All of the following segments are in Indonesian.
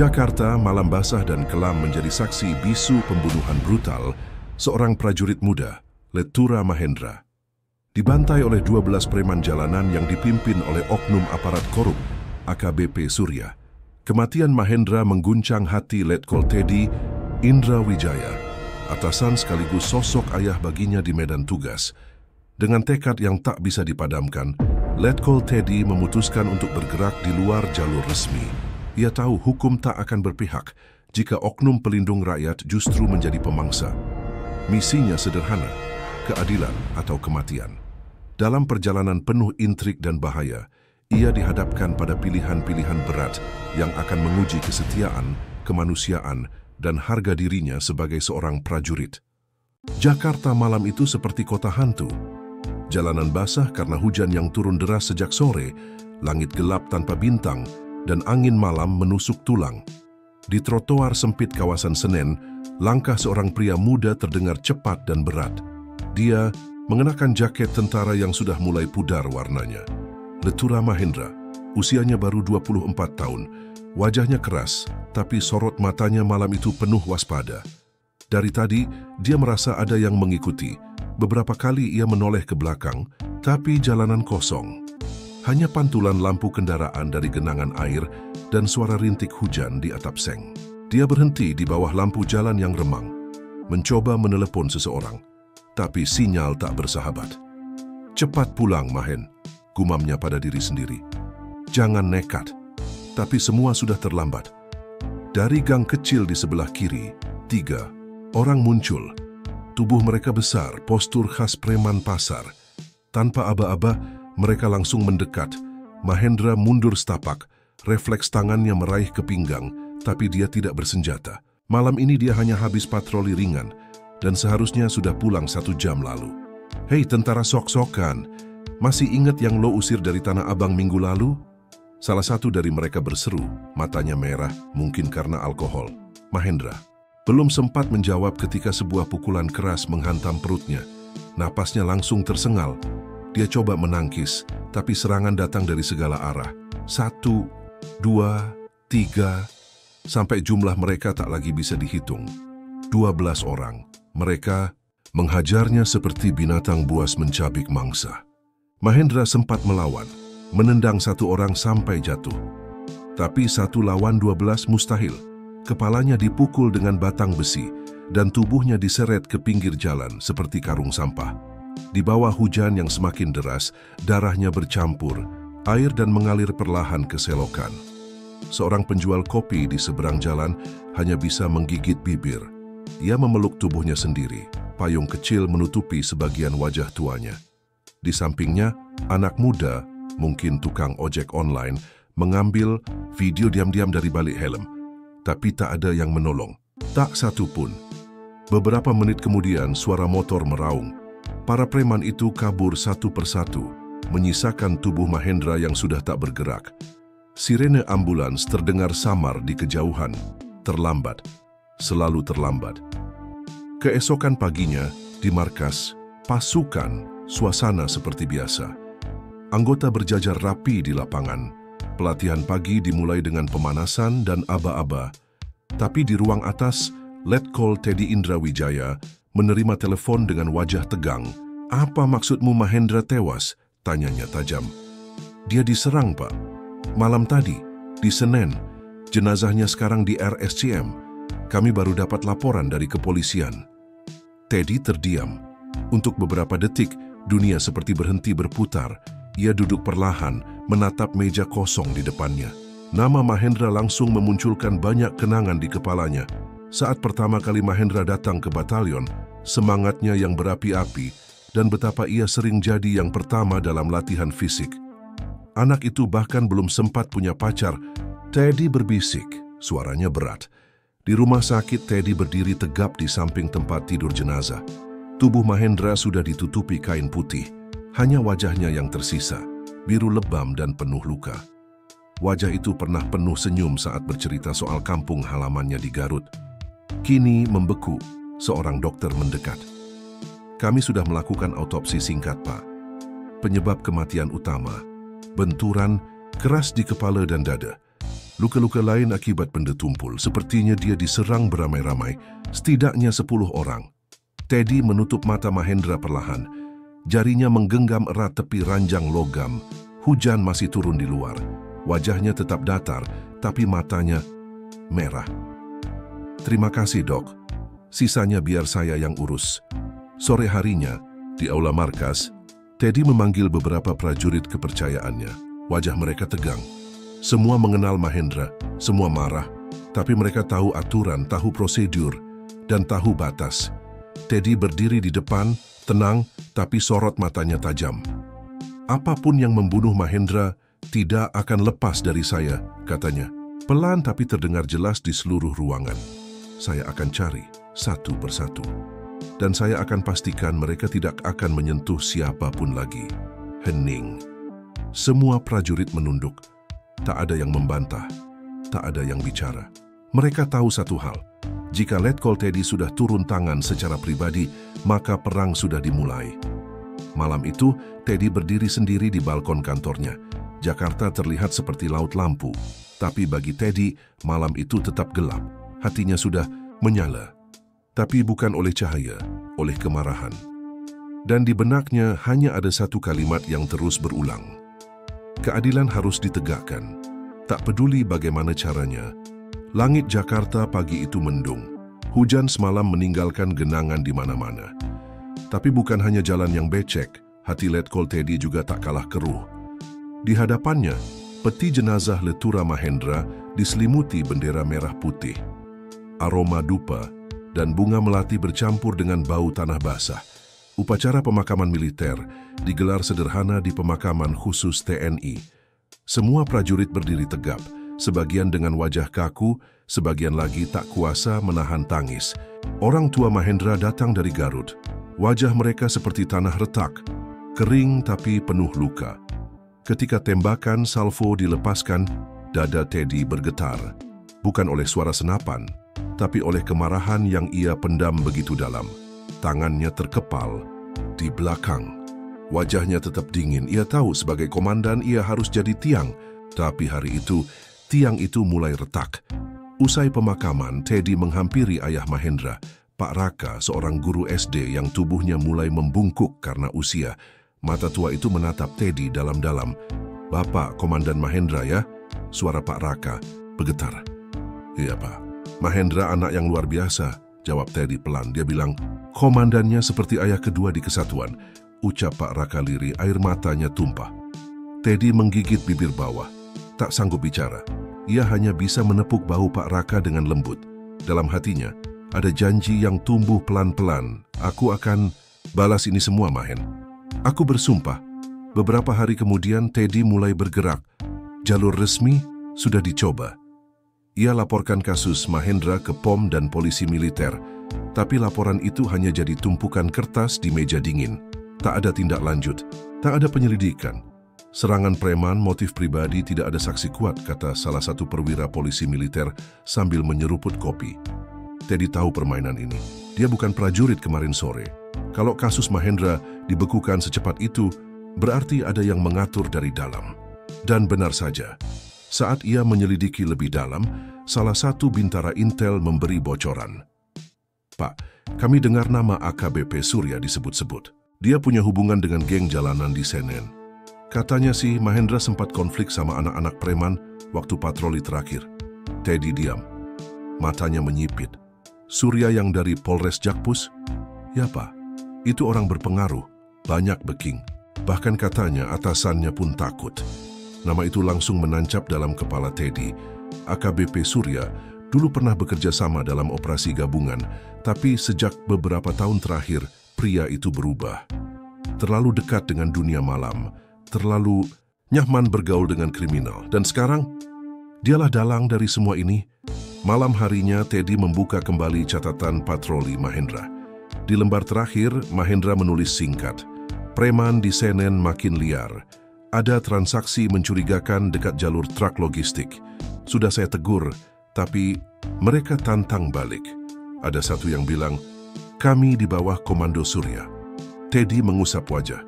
Jakarta, malam basah dan kelam menjadi saksi bisu pembunuhan brutal seorang prajurit muda, Lettura Mahendra. Dibantai oleh 12 preman jalanan yang dipimpin oleh oknum aparat korup, AKBP Surya. Kematian Mahendra mengguncang hati Letkol Teddy Indra Wijaya, atasan sekaligus sosok ayah baginya di medan tugas. Dengan tekad yang tak bisa dipadamkan, Letkol Teddy memutuskan untuk bergerak di luar jalur resmi. Ia tahu hukum tak akan berpihak jika oknum pelindung rakyat justru menjadi pemangsa. Misinya sederhana, keadilan atau kematian. Dalam perjalanan penuh intrik dan bahaya, ia dihadapkan pada pilihan-pilihan berat yang akan menguji kesetiaan, kemanusiaan, dan harga dirinya sebagai seorang prajurit. Jakarta malam itu seperti kota hantu. Jalanan basah karena hujan yang turun deras sejak sore, langit gelap tanpa bintang, dan angin malam menusuk tulang. Di trotoar sempit kawasan Senen, langkah seorang pria muda terdengar cepat dan berat. Dia mengenakan jaket tentara yang sudah mulai pudar warnanya. Lettura Mahendra, usianya baru 24 tahun, wajahnya keras, tapi sorot matanya malam itu penuh waspada. Dari tadi, dia merasa ada yang mengikuti. Beberapa kali ia menoleh ke belakang, tapi jalanan kosong. Hanya pantulan lampu kendaraan dari genangan air dan suara rintik hujan di atap seng. Dia berhenti di bawah lampu jalan yang remang, mencoba menelepon seseorang, tapi sinyal tak bersahabat. "Cepat pulang, Mahen," gumamnya pada diri sendiri. "Jangan nekat." Tapi semua sudah terlambat. Dari gang kecil di sebelah kiri, 3 orang muncul. Tubuh mereka besar, postur khas preman pasar. Tanpa aba-aba, mereka langsung mendekat. Mahendra mundur setapak, refleks tangannya meraih ke pinggang, tapi dia tidak bersenjata. Malam ini dia hanya habis patroli ringan, dan seharusnya sudah pulang 1 jam lalu. "Hei tentara sok-sokan, masih ingat yang lo usir dari Tanah Abang minggu lalu?" Salah satu dari mereka berseru, matanya merah, mungkin karena alkohol. Mahendra belum sempat menjawab ketika sebuah pukulan keras menghantam perutnya. Napasnya langsung tersengal. Dia coba menangkis, tapi serangan datang dari segala arah. 1, 2, 3, sampai jumlah mereka tak lagi bisa dihitung. 12 orang. Mereka menghajarnya seperti binatang buas mencabik mangsa. Mahendra sempat melawan, menendang 1 orang sampai jatuh. Tapi 1 lawan 12 mustahil. Kepalanya dipukul dengan batang besi, dan tubuhnya diseret ke pinggir jalan seperti karung sampah. Di bawah hujan yang semakin deras, darahnya bercampur, air dan mengalir perlahan ke selokan. Seorang penjual kopi di seberang jalan hanya bisa menggigit bibir. Ia memeluk tubuhnya sendiri, payung kecil menutupi sebagian wajah tuanya. Di sampingnya, anak muda, mungkin tukang ojek online, mengambil video diam-diam dari balik helm. Tapi tak ada yang menolong. Tak satu pun. Beberapa menit kemudian, suara motor meraung. Para preman itu kabur satu persatu, menyisakan tubuh Mahendra yang sudah tak bergerak. Sirene ambulans terdengar samar di kejauhan. Terlambat. Selalu terlambat. Keesokan paginya, di markas, pasukan, suasana seperti biasa. Anggota berjajar rapi di lapangan. Pelatihan pagi dimulai dengan pemanasan dan aba-aba. Tapi di ruang atas, Letkol Teddy Indra Wijaya menerima telepon dengan wajah tegang. "Apa maksudmu Mahendra tewas?" tanyanya tajam. "Dia diserang, Pak. Malam tadi, di Senen. Jenazahnya sekarang di RSCM. Kami baru dapat laporan dari kepolisian." Teddy terdiam. Untuk beberapa detik, dunia seperti berhenti berputar. Ia duduk perlahan, menatap meja kosong di depannya. Nama Mahendra langsung memunculkan banyak kenangan di kepalanya. Saat pertama kali Mahendra datang ke batalion, semangatnya yang berapi-api, dan betapa ia sering jadi yang pertama dalam latihan fisik. Anak itu bahkan belum sempat punya pacar. Teddy berbisik, suaranya berat. Di rumah sakit, Teddy berdiri tegap di samping tempat tidur jenazah. Tubuh Mahendra sudah ditutupi kain putih. Hanya wajahnya yang tersisa, biru lebam dan penuh luka. Wajah itu pernah penuh senyum saat bercerita soal kampung halamannya di Garut. Kini membeku, seorang dokter mendekat. "Kami sudah melakukan autopsi singkat, Pak. Penyebab kematian utama, benturan keras di kepala dan dada. Luka-luka lain akibat benda tumpul, sepertinya dia diserang beramai-ramai, setidaknya 10 orang. Teddy menutup mata Mahendra perlahan. Jarinya menggenggam erat tepi ranjang logam. Hujan masih turun di luar. Wajahnya tetap datar, tapi matanya merah. "Terima kasih, Dok. Sisanya biar saya yang urus." Sore harinya, di aula markas, Teddy memanggil beberapa prajurit kepercayaannya. Wajah mereka tegang. Semua mengenal Mahendra, semua marah, tapi mereka tahu aturan, tahu prosedur, dan tahu batas. Teddy berdiri di depan, tenang, tapi sorot matanya tajam. "Apapun yang membunuh Mahendra tidak akan lepas dari saya," katanya. Pelan tapi terdengar jelas di seluruh ruangan. "Saya akan cari satu persatu. Dan saya akan pastikan mereka tidak akan menyentuh siapapun lagi." Hening. Semua prajurit menunduk. Tak ada yang membantah, tak ada yang bicara. Mereka tahu satu hal, jika Letkol Teddy sudah turun tangan secara pribadi, maka perang sudah dimulai. Malam itu, Teddy berdiri sendiri di balkon kantornya. Jakarta terlihat seperti laut lampu, tapi bagi Teddy, malam itu tetap gelap. Hatinya sudah menyala, tapi bukan oleh cahaya, oleh kemarahan. Dan di benaknya hanya ada satu kalimat yang terus berulang. Keadilan harus ditegakkan. Tak peduli bagaimana caranya. Langit Jakarta pagi itu mendung. Hujan semalam meninggalkan genangan di mana-mana. Tapi bukan hanya jalan yang becek, hati Letkol Teddy juga tak kalah keruh. Di hadapannya, peti jenazah Letura Mahendra diselimuti bendera merah putih. Aroma dupa dan bunga melati bercampur dengan bau tanah basah. Upacara pemakaman militer digelar sederhana di pemakaman khusus TNI. Semua prajurit berdiri tegap, sebagian dengan wajah kaku, sebagian lagi tak kuasa menahan tangis. Orang tua Mahendra datang dari Garut. Wajah mereka seperti tanah retak, kering tapi penuh luka. Ketika tembakan salvo dilepaskan, dada Teddy bergetar. Bukan oleh suara senapan, tapi oleh kemarahan yang ia pendam begitu dalam. Tangannya terkepal di belakang. Wajahnya tetap dingin. Ia tahu sebagai komandan ia harus jadi tiang. Tapi hari itu, tiang itu mulai retak. Usai pemakaman, Teddy menghampiri ayah Mahendra, Pak Raka, seorang guru SD yang tubuhnya mulai membungkuk karena usia. Mata tua itu menatap Teddy dalam-dalam. "Bapak, Komandan Mahendra ya?" Suara Pak Raka bergetar. "Iya, Pak. Mahendra anak yang luar biasa," jawab Teddy pelan. Dia bilang, "Komandannya seperti ayah kedua di kesatuan," ucap Pak Raka lirih, air matanya tumpah. Teddy menggigit bibir bawah, tak sanggup bicara. Ia hanya bisa menepuk bahu Pak Raka dengan lembut. Dalam hatinya, ada janji yang tumbuh pelan-pelan. "Aku akan balas ini semua, Mahen. Aku bersumpah." Beberapa hari kemudian, Teddy mulai bergerak. Jalur resmi sudah dicoba. Ia laporkan kasus Mahendra ke POM dan polisi militer, tapi laporan itu hanya jadi tumpukan kertas di meja dingin. Tak ada tindak lanjut, tak ada penyelidikan. "Serangan preman, motif pribadi, tidak ada saksi kuat," kata salah satu perwira polisi militer sambil menyeruput kopi. Teddy tahu permainan ini. Dia bukan prajurit kemarin sore. Kalau kasus Mahendra dibekukan secepat itu, berarti ada yang mengatur dari dalam. Dan benar saja. Saat ia menyelidiki lebih dalam, salah satu bintara intel memberi bocoran. "Pak, kami dengar nama AKBP Surya disebut-sebut. Dia punya hubungan dengan geng jalanan di Senen. Katanya sih Mahendra sempat konflik sama anak-anak preman waktu patroli terakhir." Teddy diam. Matanya menyipit. "Surya yang dari Polres Jakpus?" "Ya, Pak. Itu orang berpengaruh, banyak backing. Bahkan katanya atasannya pun takut." Nama itu langsung menancap dalam kepala Teddy. AKBP Surya dulu pernah bekerja sama dalam operasi gabungan, tapi sejak beberapa tahun terakhir, pria itu berubah. Terlalu dekat dengan dunia malam, terlalu nyaman bergaul dengan kriminal. Dan sekarang, dialah dalang dari semua ini. Malam harinya, Teddy membuka kembali catatan patroli Mahendra. Di lembar terakhir, Mahendra menulis singkat, "Preman di Senen makin liar. Ada transaksi mencurigakan dekat jalur truk logistik. Sudah saya tegur, tapi mereka tantang balik. Ada satu yang bilang, 'Kami di bawah komando Surya.'" Teddy mengusap wajah.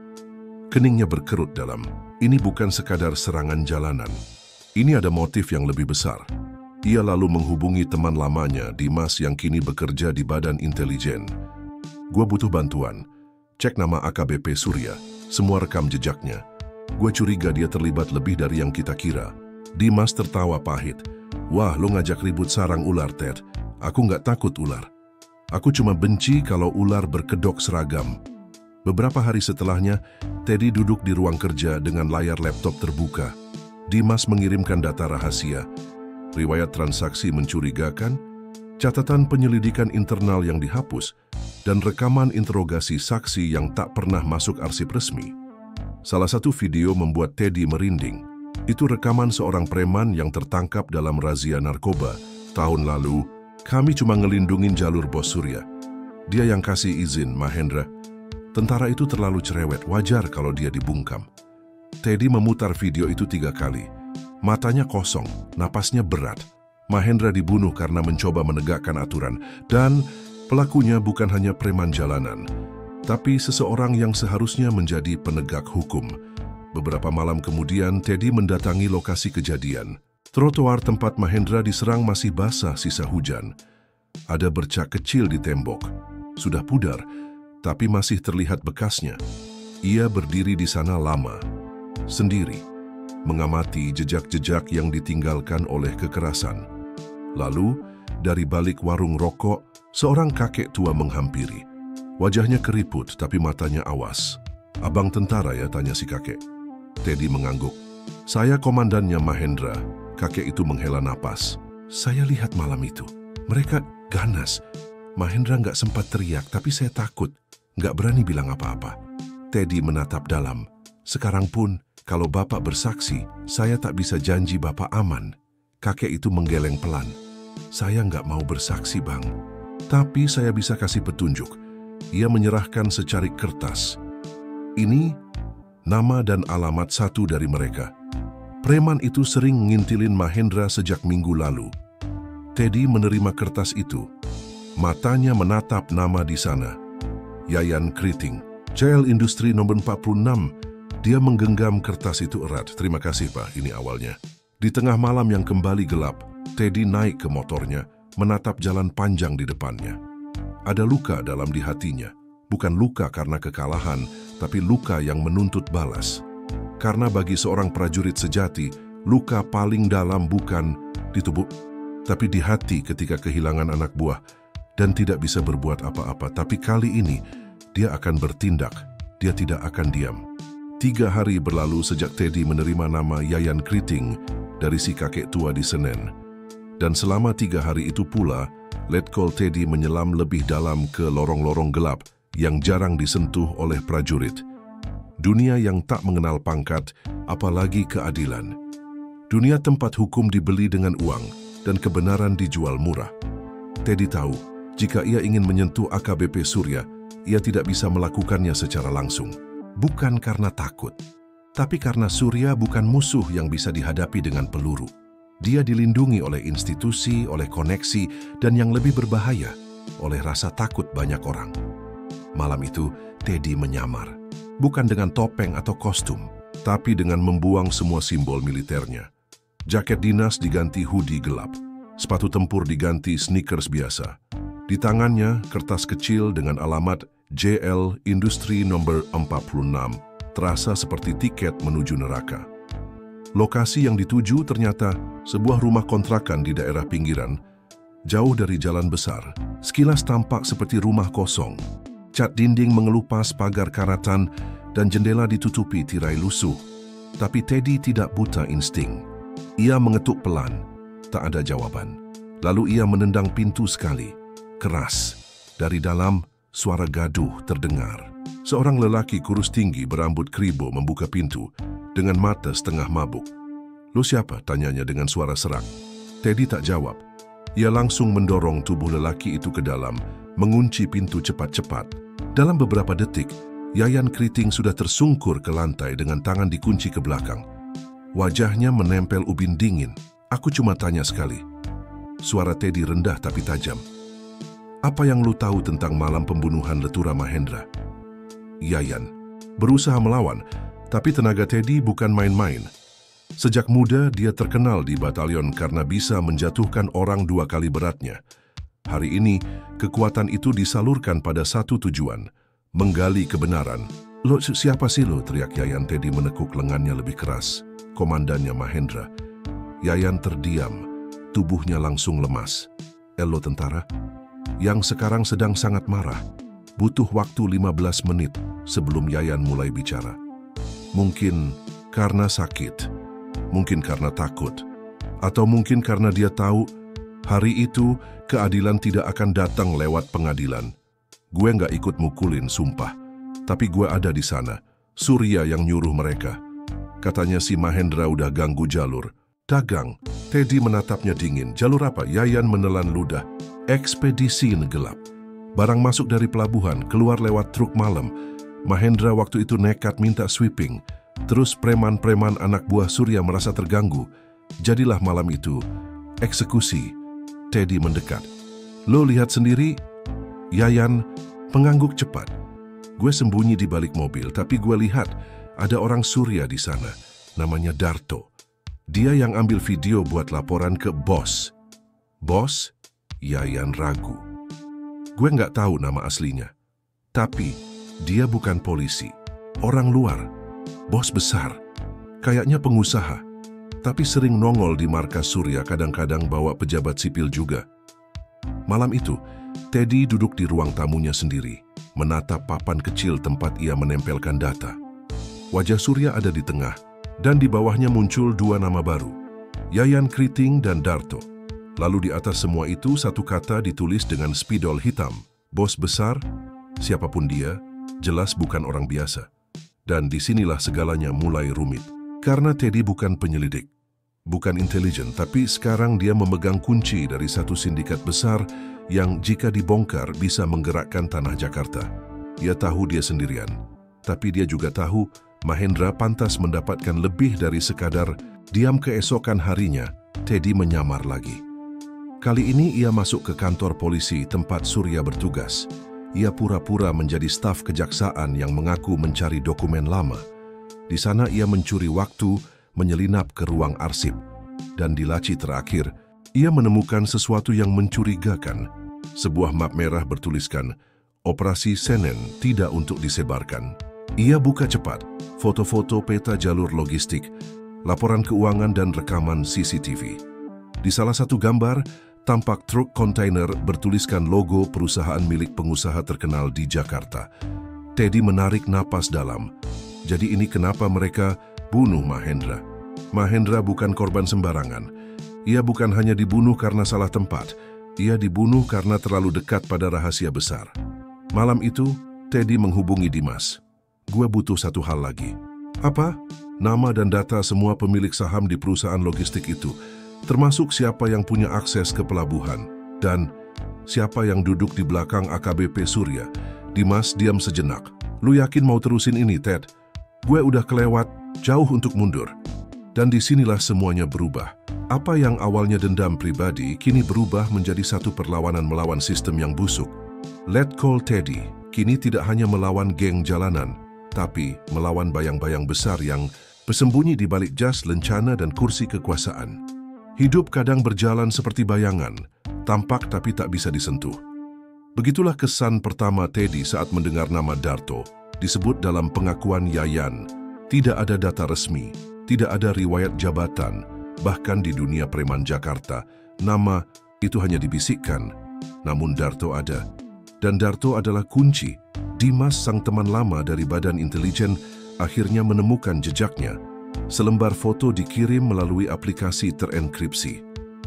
Keningnya berkerut dalam. Ini bukan sekadar serangan jalanan. Ini ada motif yang lebih besar. Ia lalu menghubungi teman lamanya, Dimas, yang kini bekerja di Badan Intelijen. Gua butuh bantuan. Cek nama AKBP Surya, semua rekam jejaknya. Gue curiga dia terlibat lebih dari yang kita kira. Dimas tertawa pahit. Wah, lo ngajak ribut sarang ular, Ted. Aku nggak takut ular. Aku cuma benci kalau ular berkedok seragam. Beberapa hari setelahnya, Teddy duduk di ruang kerja dengan layar laptop terbuka. Dimas mengirimkan data rahasia, riwayat transaksi mencurigakan, catatan penyelidikan internal yang dihapus, dan rekaman interogasi saksi yang tak pernah masuk arsip resmi. Salah satu video membuat Teddy merinding. Itu rekaman seorang preman yang tertangkap dalam razia narkoba tahun lalu. Kami cuma ngelindungin jalur bos Surya. Dia yang kasih izin, Mahendra. Tentara itu terlalu cerewet, wajar kalau dia dibungkam. Teddy memutar video itu 3 kali. Matanya kosong, napasnya berat. Mahendra dibunuh karena mencoba menegakkan aturan. Dan pelakunya bukan hanya preman jalanan, tapi seseorang yang seharusnya menjadi penegak hukum. Beberapa malam kemudian, Teddy mendatangi lokasi kejadian. Trotoar tempat Mahendra diserang masih basah sisa hujan. Ada bercak kecil di tembok. Sudah pudar, tapi masih terlihat bekasnya. Ia berdiri di sana lama, sendiri, mengamati jejak-jejak yang ditinggalkan oleh kekerasan. Lalu, dari balik warung rokok, seorang kakek tua menghampiri. Wajahnya keriput, tapi matanya awas. Abang tentara ya, tanya si kakek. Teddy mengangguk. Saya komandannya Mahendra. Kakek itu menghela napas. Saya lihat malam itu. Mereka ganas. Mahendra nggak sempat teriak, tapi saya takut. Nggak berani bilang apa-apa. Teddy menatap dalam. Sekarang pun, kalau Bapak bersaksi, saya tak bisa janji Bapak aman. Kakek itu menggeleng pelan. Saya nggak mau bersaksi, Bang. Tapi saya bisa kasih petunjuk. Ia menyerahkan secarik kertas. Ini nama dan alamat satu dari mereka. Preman itu sering ngintilin Mahendra sejak minggu lalu. Teddy menerima kertas itu. Matanya menatap nama di sana. Yayan Kriting, CL Industri nomor 46. Dia menggenggam kertas itu erat. Terima kasih, Pak, ini awalnya. Di tengah malam yang kembali gelap, Teddy naik ke motornya, menatap jalan panjang di depannya. Ada luka dalam di hatinya. Bukan luka karena kekalahan, tapi luka yang menuntut balas. Karena bagi seorang prajurit sejati, luka paling dalam bukan di tubuh, tapi di hati ketika kehilangan anak buah dan tidak bisa berbuat apa-apa. Tapi kali ini, dia akan bertindak. Dia tidak akan diam. 3 hari berlalu sejak Teddy menerima nama Yayan Kriting dari si kakek tua di Senen. Dan selama 3 hari itu pula, Letkol Teddy menyelam lebih dalam ke lorong-lorong gelap yang jarang disentuh oleh prajurit. Dunia yang tak mengenal pangkat, apalagi keadilan. Dunia tempat hukum dibeli dengan uang dan kebenaran dijual murah. Teddy tahu, jika ia ingin menyentuh AKBP Surya, ia tidak bisa melakukannya secara langsung. Bukan karena takut, tapi karena Surya bukan musuh yang bisa dihadapi dengan peluru. Dia dilindungi oleh institusi, oleh koneksi, dan yang lebih berbahaya, oleh rasa takut banyak orang. Malam itu, Teddy menyamar. Bukan dengan topeng atau kostum, tapi dengan membuang semua simbol militernya. Jaket dinas diganti hoodie gelap, sepatu tempur diganti sneakers biasa. Di tangannya, kertas kecil dengan alamat JL Industri nomor 46, terasa seperti tiket menuju neraka. Lokasi yang dituju ternyata sebuah rumah kontrakan di daerah pinggiran, jauh dari jalan besar. Sekilas tampak seperti rumah kosong. Cat dinding mengelupas pagar karatan dan jendela ditutupi tirai lusuh. Tapi Teddy tidak buta insting. Ia mengetuk pelan, tak ada jawaban. Lalu ia menendang pintu sekali, keras. Dari dalam, suara gaduh terdengar. Seorang lelaki kurus tinggi berambut kribo membuka pintu dengan mata setengah mabuk. "Lo siapa?" tanyanya dengan suara serak. Teddy tak jawab. Ia langsung mendorong tubuh lelaki itu ke dalam, mengunci pintu cepat-cepat. Dalam beberapa detik, Yayan Kriting sudah tersungkur ke lantai dengan tangan dikunci ke belakang. Wajahnya menempel ubin dingin. "Aku cuma tanya sekali." Suara Teddy rendah tapi tajam. "Apa yang lu tahu tentang malam pembunuhan Letura Mahendra?" Yayan berusaha melawan, tapi tenaga Teddy bukan main-main. Sejak muda dia terkenal di batalion karena bisa menjatuhkan orang 2 kali beratnya. Hari ini, kekuatan itu disalurkan pada satu tujuan, menggali kebenaran. "Lo siapa sih lo?" teriak Yayan. Teddy menekuk lengannya lebih keras. "Komandannya Mahendra." Yayan terdiam, tubuhnya langsung lemas. "Lo tentara?" Yang sekarang sedang sangat marah. Butuh waktu 15 menit sebelum Yayan mulai bicara. Mungkin karena sakit, mungkin karena takut, atau mungkin karena dia tahu hari itu keadilan tidak akan datang lewat pengadilan. "Gue nggak ikut mukulin, sumpah. Tapi gue ada di sana. Surya yang nyuruh mereka. Katanya si Mahendra udah ganggu jalur." "Dagang." Teddy menatapnya dingin. "Jalur apa?" Yayan menelan ludah. "Ekspedisi gelap. Barang masuk dari pelabuhan, keluar lewat truk malam. Mahendra waktu itu nekat minta sweeping. Terus preman-preman anak buah Surya merasa terganggu. Jadilah malam itu eksekusi." Teddy mendekat. "Lo lihat sendiri?" Yayan mengangguk cepat. "Gue sembunyi di balik mobil, tapi gue lihat ada orang Surya di sana. Namanya Darto. Dia yang ambil video buat laporan ke bos." "Bos?" Yayan ragu. "Gue nggak tahu nama aslinya. Tapi dia bukan polisi. Orang luar. Bos besar. Kayaknya pengusaha. Tapi sering nongol di markas Surya, kadang-kadang bawa pejabat sipil juga." Malam itu, Teddy duduk di ruang tamunya sendiri, menatap papan kecil tempat ia menempelkan data. Wajah Surya ada di tengah, dan di bawahnya muncul 2 nama baru, Yayan Kriting dan Darto. Lalu di atas semua itu satu kata ditulis dengan spidol hitam, "Bos besar." Siapapun dia, jelas bukan orang biasa. Dan disinilah segalanya mulai rumit. Karena Teddy bukan penyelidik, bukan intelijen, tapi sekarang dia memegang kunci dari satu sindikat besar yang jika dibongkar bisa menggerakkan tanah Jakarta. Ia tahu dia sendirian, tapi dia juga tahu Mahendra pantas mendapatkan lebih dari sekadar diam. Keesokan harinya, Teddy menyamar lagi. Kali ini ia masuk ke kantor polisi tempat Surya bertugas. Ia pura-pura menjadi staf kejaksaan yang mengaku mencari dokumen lama. Di sana ia mencuri waktu menyelinap ke ruang arsip. Dan di laci terakhir, ia menemukan sesuatu yang mencurigakan. Sebuah map merah bertuliskan, "Operasi Senen tidak untuk disebarkan." Ia buka cepat, foto-foto peta jalur logistik, laporan keuangan dan rekaman CCTV. Di salah satu gambar, tampak truk kontainer bertuliskan logo perusahaan milik pengusaha terkenal di Jakarta. Teddy menarik napas dalam. Jadi ini kenapa mereka bunuh Mahendra. Mahendra bukan korban sembarangan. Ia bukan hanya dibunuh karena salah tempat. Ia dibunuh karena terlalu dekat pada rahasia besar. Malam itu, Teddy menghubungi Dimas. "Gue butuh satu hal lagi." "Apa?" "Nama dan data semua pemilik saham di perusahaan logistik itu, termasuk siapa yang punya akses ke pelabuhan, dan siapa yang duduk di belakang AKBP Surya." Dimas diam sejenak. "Lu yakin mau terusin ini, Ted? Gue udah kelewat jauh untuk mundur." Dan disinilah semuanya berubah. Apa yang awalnya dendam pribadi, kini berubah menjadi satu perlawanan melawan sistem yang busuk. Let Call Teddy kini tidak hanya melawan geng jalanan, tapi melawan bayang-bayang besar yang bersembunyi di balik jas, lencana, dan kursi kekuasaan. Hidup kadang berjalan seperti bayangan, tampak tapi tak bisa disentuh. Begitulah kesan pertama Teddy saat mendengar nama Darto disebut dalam pengakuan Yayan. Tidak ada data resmi, tidak ada riwayat jabatan, bahkan di dunia preman Jakarta, nama itu hanya dibisikkan. Namun Darto ada, dan Darto adalah kunci. Dimas, sang teman lama dari Badan Intelijen, akhirnya menemukan jejaknya. Selembar foto dikirim melalui aplikasi terenkripsi.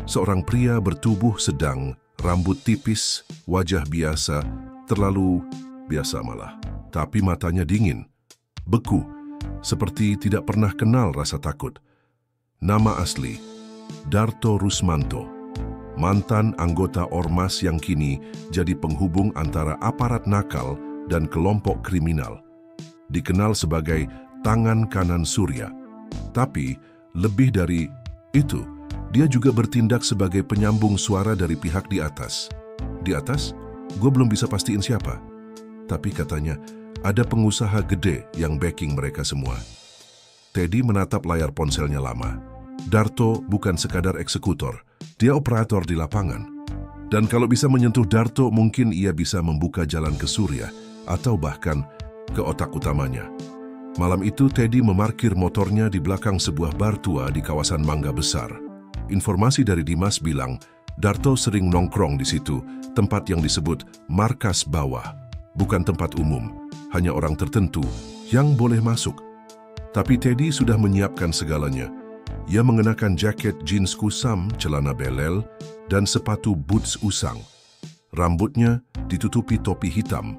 Seorang pria bertubuh sedang, rambut tipis, wajah biasa, terlalu biasa malah. Tapi matanya dingin, beku, seperti tidak pernah kenal rasa takut. Nama asli, Darto Rusmanto, mantan anggota Ormas yang kini jadi penghubung antara aparat nakal dan kelompok kriminal. Dikenal sebagai tangan kanan Surya. Tapi, lebih dari itu, dia juga bertindak sebagai penyambung suara dari pihak di atas. Di atas? Gue belum bisa pastiin siapa. Tapi katanya, ada pengusaha gede yang backing mereka semua. Teddy menatap layar ponselnya lama. Darto bukan sekadar eksekutor, dia operator di lapangan. Dan kalau bisa menyentuh Darto, mungkin ia bisa membuka jalan ke Surya atau bahkan ke otak utamanya. Malam itu Teddy memarkir motornya di belakang sebuah bar tua di kawasan Mangga Besar. Informasi dari Dimas bilang Darto sering nongkrong di situ, tempat yang disebut markas bawah. Bukan tempat umum, hanya orang tertentu yang boleh masuk. Tapi Teddy sudah menyiapkan segalanya. Ia mengenakan jaket jeans kusam, celana belel, dan sepatu boots usang. Rambutnya ditutupi topi hitam.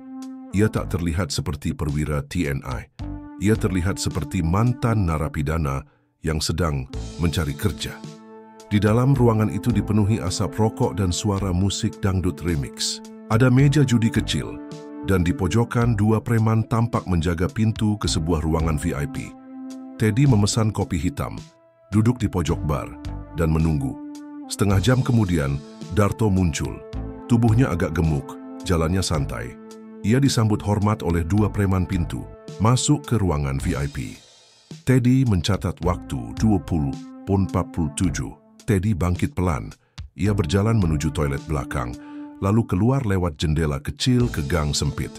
Ia tak terlihat seperti perwira TNI. Ia terlihat seperti mantan narapidana yang sedang mencari kerja. Di dalam ruangan itu dipenuhi asap rokok dan suara musik dangdut remix. Ada meja judi kecil, dan di pojokan dua preman tampak menjaga pintu ke sebuah ruangan VIP. Teddy memesan kopi hitam, duduk di pojok bar, dan menunggu. Setengah jam kemudian, Darto muncul. Tubuhnya agak gemuk, jalannya santai. Ia disambut hormat oleh dua preman pintu, masuk ke ruangan VIP. Teddy mencatat waktu 20:47. Teddy bangkit pelan. Ia berjalan menuju toilet belakang, lalu keluar lewat jendela kecil ke gang sempit.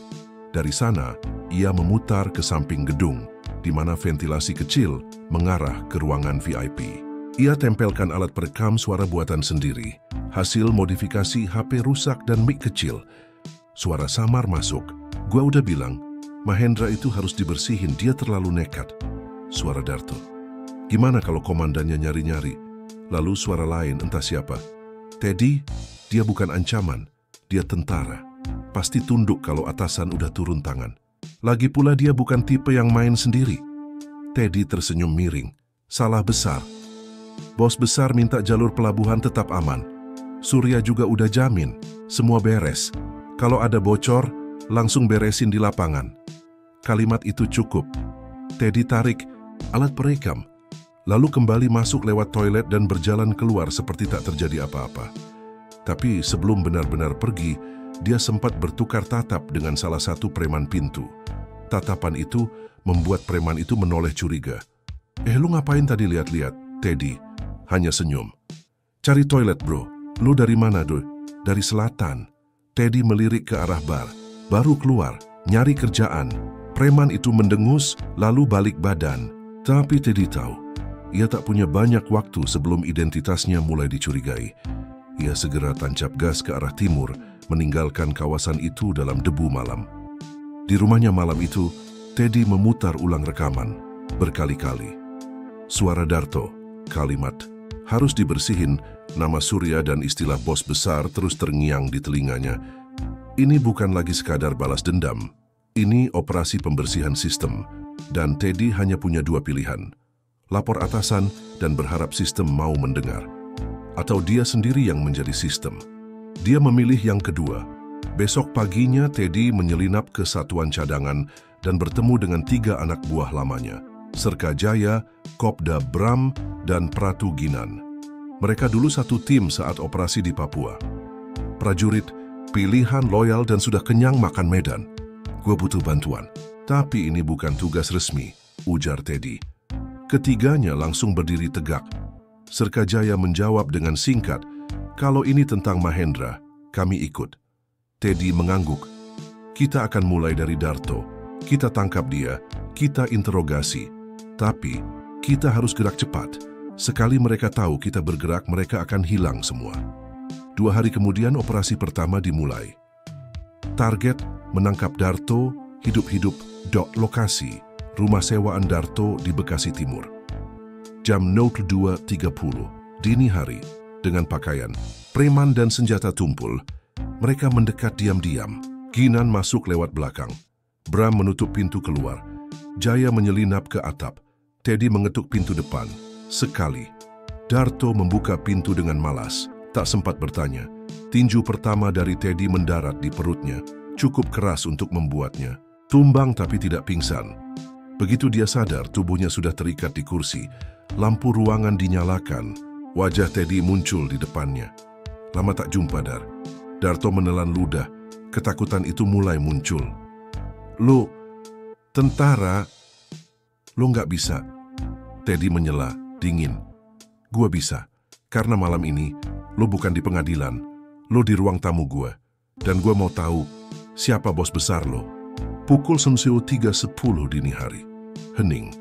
Dari sana, ia memutar ke samping gedung, di mana ventilasi kecil mengarah ke ruangan VIP. Ia tempelkan alat perekam suara buatan sendiri, hasil modifikasi HP rusak dan mic kecil. Suara samar masuk. Gua udah bilang, Mahendra itu harus dibersihin, dia terlalu nekat. Suara Darto. Gimana kalau komandannya nyari-nyari? Lalu suara lain, entah siapa. Teddy, dia bukan ancaman, dia tentara. Pasti tunduk kalau atasan udah turun tangan. Lagi pula dia bukan tipe yang main sendiri. Teddy tersenyum miring. Salah besar. Bos besar minta jalur pelabuhan tetap aman. Surya juga udah jamin, semua beres. Kalau ada bocor, langsung beresin di lapangan. Kalimat itu cukup. Teddy tarik alat perekam, lalu kembali masuk lewat toilet dan berjalan keluar seperti tak terjadi apa-apa. Tapi sebelum benar-benar pergi, dia sempat bertukar tatap dengan salah satu preman pintu. Tatapan itu membuat preman itu menoleh curiga. Lu ngapain tadi lihat-lihat? Teddy hanya senyum. Cari toilet bro. Lu dari mana do? Dari selatan. Teddy melirik ke arah bar. Baru keluar, nyari kerjaan. Preman itu mendengus, lalu balik badan. Tapi Teddy tahu, ia tak punya banyak waktu sebelum identitasnya mulai dicurigai. Ia segera tancap gas ke arah timur, meninggalkan kawasan itu dalam debu malam. Di rumahnya malam itu, Teddy memutar ulang rekaman berkali-kali. Suara Darto, kalimat, harus dibersihin, nama Surya dan istilah bos besar terus terngiang di telinganya. Ini bukan lagi sekadar balas dendam. Ini operasi pembersihan sistem, dan Teddy hanya punya dua pilihan. Lapor atasan dan berharap sistem mau mendengar. Atau dia sendiri yang menjadi sistem. Dia memilih yang kedua. Besok paginya Teddy menyelinap ke satuan cadangan dan bertemu dengan 3 anak buah lamanya, Serka Jaya, Kopda Bram, dan Pratu Ginan. Mereka dulu satu tim saat operasi di Papua. Prajurit, pilihan loyal dan sudah kenyang makan medan. Gua butuh bantuan. Tapi ini bukan tugas resmi, ujar Teddy. Ketiganya langsung berdiri tegak. Serka Jaya menjawab dengan singkat, kalau ini tentang Mahendra, kami ikut. Teddy mengangguk. Kita akan mulai dari Darto. Kita tangkap dia, kita interogasi. Tapi, kita harus gerak cepat. Sekali mereka tahu kita bergerak, mereka akan hilang semua. 2 hari kemudian operasi pertama dimulai. Target, menangkap Darto, hidup-hidup. Lokasi, rumah sewaan Darto di Bekasi Timur. Jam 02.30, dini hari, dengan pakaian, preman dan senjata tumpul, mereka mendekat diam-diam. Ginan masuk lewat belakang. Bram menutup pintu keluar. Jaya menyelinap ke atap. Teddy mengetuk pintu depan. Sekali. Darto membuka pintu dengan malas. Tak sempat bertanya. Tinju pertama dari Teddy mendarat di perutnya. Cukup keras untuk membuatnya tumbang tapi tidak pingsan. Begitu dia sadar, tubuhnya sudah terikat di kursi. Lampu ruangan dinyalakan. Wajah Teddy muncul di depannya. Lama tak jumpa, Dar. Darto menelan ludah. Ketakutan itu mulai muncul. Lo, tentara, lo nggak bisa. Teddy menyela, dingin. Gua bisa, karena malam ini lo bukan di pengadilan, lo di ruang tamu gua. Dan gua mau tahu siapa bos besar lo. Pukul senseo 3.10 dini hari. Hening.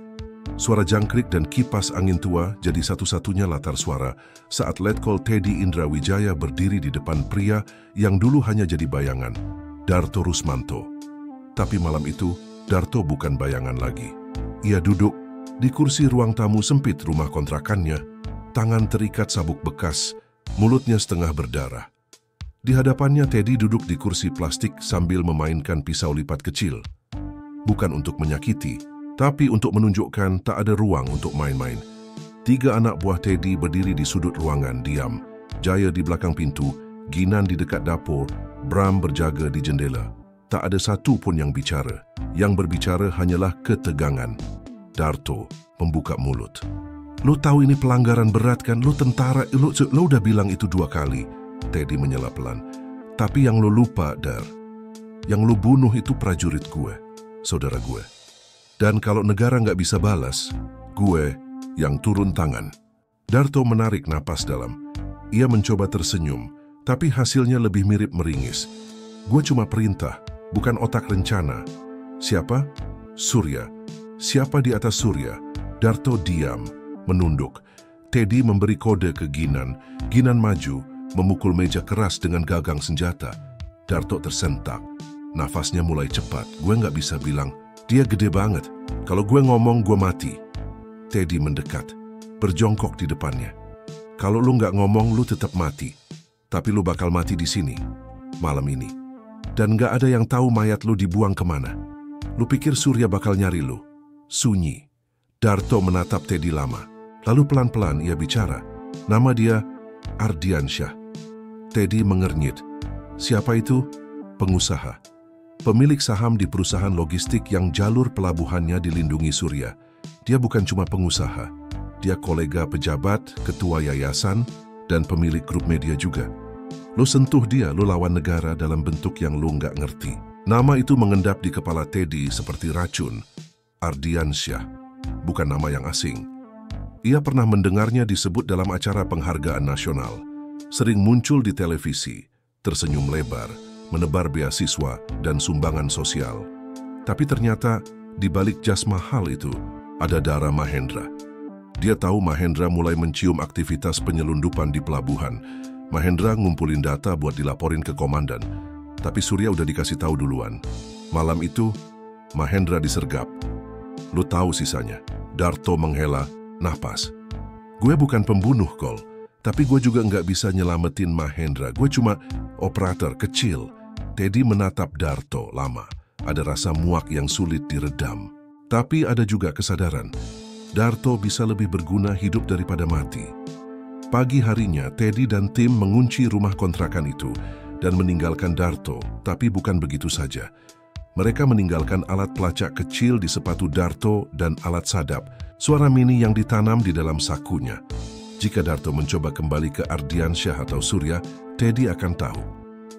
Suara jangkrik dan kipas angin tua jadi satu-satunya latar suara saat Letkol Teddy Indrawijaya berdiri di depan pria yang dulu hanya jadi bayangan, Darto Rusmanto. Tapi malam itu, Darto bukan bayangan lagi. Ia duduk di kursi ruang tamu sempit rumah kontrakannya, tangan terikat sabuk bekas, mulutnya setengah berdarah. Di hadapannya Teddy duduk di kursi plastik sambil memainkan pisau lipat kecil. Bukan untuk menyakiti, tapi untuk menunjukkan tak ada ruang untuk main-main. 3 anak buah Teddy berdiri di sudut ruangan diam. Jaya di belakang pintu, Ginan di dekat dapur, Bram berjaga di jendela. Tak ada satu pun yang bicara. Yang berbicara hanyalah ketegangan. Darto membuka mulut. Lo tahu ini pelanggaran berat kan? Lo tentara, lo udah bilang itu 2 kali. Teddy menyela pelan. Tapi yang lo lupa, Dar. Yang lo bunuh itu prajurit gue, saudara gue. Dan kalau negara nggak bisa balas, gue yang turun tangan. Darto menarik napas dalam. Ia mencoba tersenyum, tapi hasilnya lebih mirip meringis. Gue cuma perintah, bukan otak rencana. Siapa? Surya. Siapa di atas Surya? Darto diam, menunduk. Teddy memberi kode ke Ginan. Ginan maju, memukul meja keras dengan gagang senjata. Darto tersentak. Nafasnya mulai cepat. Gue nggak bisa bilang, dia gede banget. Kalau gue ngomong, gue mati. Teddy mendekat, berjongkok di depannya. Kalau lu nggak ngomong, lu tetap mati. Tapi lu bakal mati di sini, malam ini. Dan nggak ada yang tahu mayat lu dibuang kemana. Lu pikir Surya bakal nyari lu? Sunyi. Darto menatap Teddy lama. Lalu pelan-pelan ia bicara. Nama dia Ardiansyah. Teddy mengernyit. Siapa itu? Pengusaha. Pemilik saham di perusahaan logistik yang jalur pelabuhannya dilindungi Surya. Dia bukan cuma pengusaha. Dia kolega pejabat, ketua yayasan, dan pemilik grup media juga. Lo sentuh dia, lo lawan negara dalam bentuk yang lo nggak ngerti. Nama itu mengendap di kepala Teddy seperti racun. Ardiansyah. Bukan nama yang asing. Ia pernah mendengarnya disebut dalam acara penghargaan nasional. Sering muncul di televisi, tersenyum lebar, menebar beasiswa dan sumbangan sosial. Tapi ternyata di balik jas mahal itu ada Dara Mahendra. Dia tahu Mahendra mulai mencium aktivitas penyelundupan di pelabuhan. Mahendra ngumpulin data buat dilaporin ke komandan. Tapi Surya udah dikasih tahu duluan. Malam itu Mahendra disergap. Lu tahu sisanya. Darto menghela nafas. Gue bukan pembunuh, Kol. Tapi gue juga nggak bisa nyelamatin Mahendra. Gue cuma operator kecil. Teddy menatap Darto lama. Ada rasa muak yang sulit diredam. Tapi ada juga kesadaran. Darto bisa lebih berguna hidup daripada mati. Pagi harinya, Teddy dan tim mengunci rumah kontrakan itu dan meninggalkan Darto, tapi bukan begitu saja. Mereka meninggalkan alat pelacak kecil di sepatu Darto dan alat sadap, suara mini yang ditanam di dalam sakunya. Jika Darto mencoba kembali ke Ardiansyah atau Surya, Teddy akan tahu.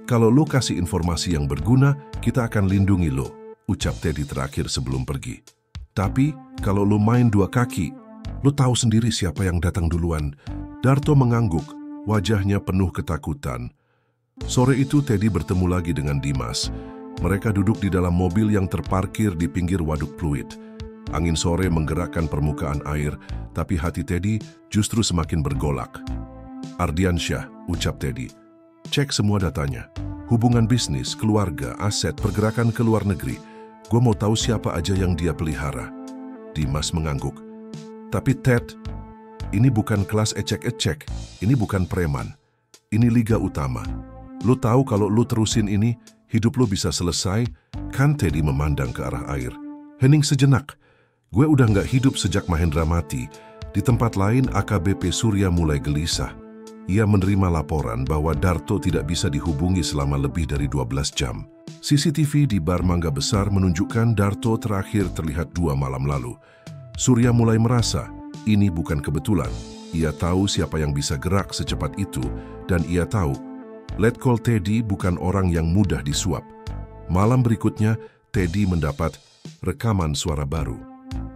Kalau lo kasih informasi yang berguna, kita akan lindungi lo, ucap Teddy terakhir sebelum pergi. Tapi, kalau lo main 2 kaki, lo tahu sendiri siapa yang datang duluan. Darto mengangguk, wajahnya penuh ketakutan. Sore itu Teddy bertemu lagi dengan Dimas. Mereka duduk di dalam mobil yang terparkir di pinggir waduk Pluit. Angin sore menggerakkan permukaan air, tapi hati Teddy justru semakin bergolak. Ardiansyah, ucap Teddy. Cek semua datanya. Hubungan bisnis, keluarga, aset, pergerakan ke luar negeri. Gue mau tahu siapa aja yang dia pelihara. Dimas mengangguk. Tapi Ted, ini bukan kelas ecek-ecek. Ini bukan preman. Ini liga utama. Lu tahu kalau lu terusin ini, hidup lu bisa selesai? Kan Teddy memandang ke arah air. Hening sejenak. Gue udah nggak hidup sejak Mahendra mati. Di tempat lain, AKBP Surya mulai gelisah. Ia menerima laporan bahwa Darto tidak bisa dihubungi selama lebih dari 12 jam. CCTV di bar Mangga Besar menunjukkan Darto terakhir terlihat 2 malam lalu. Surya mulai merasa ini bukan kebetulan. Ia tahu siapa yang bisa gerak secepat itu, dan ia tahu Letkol Teddy bukan orang yang mudah disuap. Malam berikutnya, Teddy mendapat rekaman suara baru.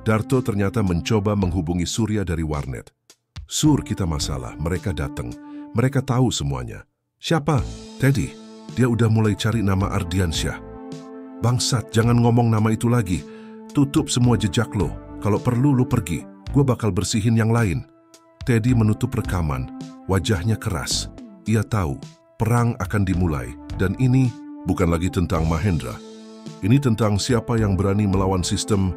Darto ternyata mencoba menghubungi Surya dari warnet. "Sur, kita masalah." Mereka datang. Mereka tahu semuanya. "Siapa?" "Teddy. Dia udah mulai cari nama Ardiansyah." "Bangsat, jangan ngomong nama itu lagi. Tutup semua jejak lo. Kalau perlu lo pergi. Gue bakal bersihin yang lain." Teddy menutup rekaman. Wajahnya keras. Ia tahu perang akan dimulai. Dan ini bukan lagi tentang Mahendra. Ini tentang siapa yang berani melawan sistem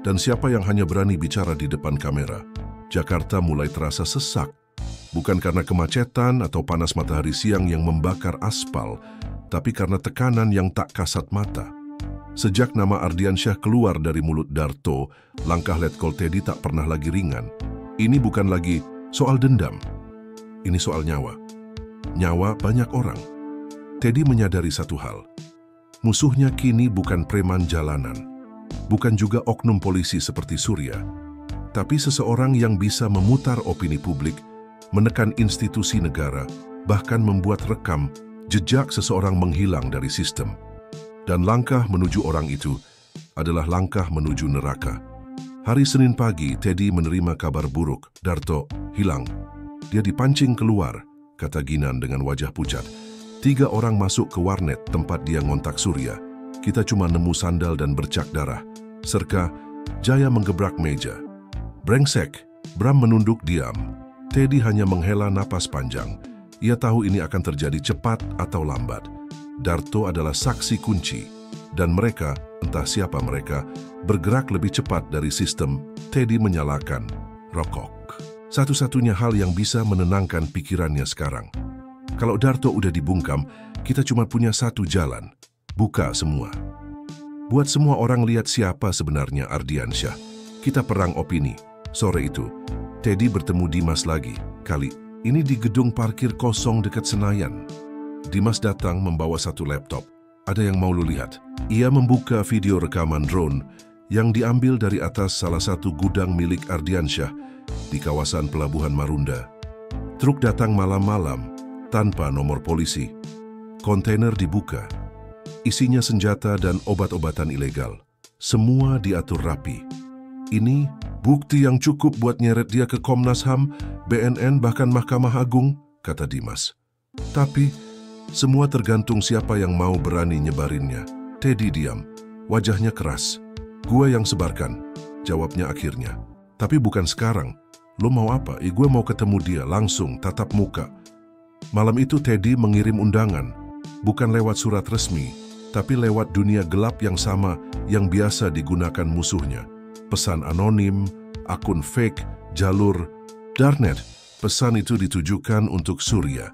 dan siapa yang hanya berani bicara di depan kamera. Jakarta mulai terasa sesak. Bukan karena kemacetan atau panas matahari siang yang membakar aspal, tapi karena tekanan yang tak kasat mata. Sejak nama Ardiansyah keluar dari mulut Darto, langkah Letkol Teddy tak pernah lagi ringan. Ini bukan lagi soal dendam. Ini soal nyawa. Nyawa banyak orang. Teddy menyadari satu hal. Musuhnya kini bukan preman jalanan. Bukan juga oknum polisi seperti Surya. Tapi seseorang yang bisa memutar opini publik, menekan institusi negara, bahkan membuat rekam jejak seseorang menghilang dari sistem. Dan langkah menuju orang itu adalah langkah menuju neraka. Hari Senin pagi, Teddy menerima kabar buruk. "Darto hilang. Dia dipancing keluar," kata Ginan dengan wajah pucat. 3 orang masuk ke warnet tempat dia ngontak Surya. "Kita cuma nemu sandal dan bercak darah." Serka, Jaya menggebrak meja. "Brengsek!" Bram menunduk diam. Teddy hanya menghela napas panjang. Ia tahu ini akan terjadi cepat atau lambat. Darto adalah saksi kunci. Dan mereka, entah siapa mereka, bergerak lebih cepat dari sistem. Teddy menyalakan rokok. Satu-satunya hal yang bisa menenangkan pikirannya sekarang. Kalau Darto udah dibungkam, kita cuma punya satu jalan. Buka semua. Buat semua orang lihat siapa sebenarnya Ardiansyah. Kita perang opini. Sore itu, Teddy bertemu Dimas lagi. Kali ini di gedung parkir kosong dekat Senayan. Dimas datang membawa satu laptop. "Ada yang mau lu lihat?" Ia membuka video rekaman drone yang diambil dari atas salah satu gudang milik Ardiansyah di kawasan Pelabuhan Marunda. Truk datang malam-malam tanpa nomor polisi. Kontainer dibuka. Isinya senjata dan obat-obatan ilegal. Semua diatur rapi. "Ini bukti yang cukup buat nyeret dia ke Komnas HAM, BNN, bahkan Mahkamah Agung," kata Dimas. "Tapi semua tergantung siapa yang mau berani nyebarinnya." Teddy diam. Wajahnya keras. "Gua yang sebarkan," jawabnya akhirnya. "Tapi bukan sekarang. Lo mau apa?" "Gue mau ketemu dia langsung, tatap muka." Malam itu Teddy mengirim undangan. Bukan lewat surat resmi, tapi lewat dunia gelap yang sama yang biasa digunakan musuhnya. Pesan anonim, akun fake, jalur darknet. Pesan itu ditujukan untuk Surya.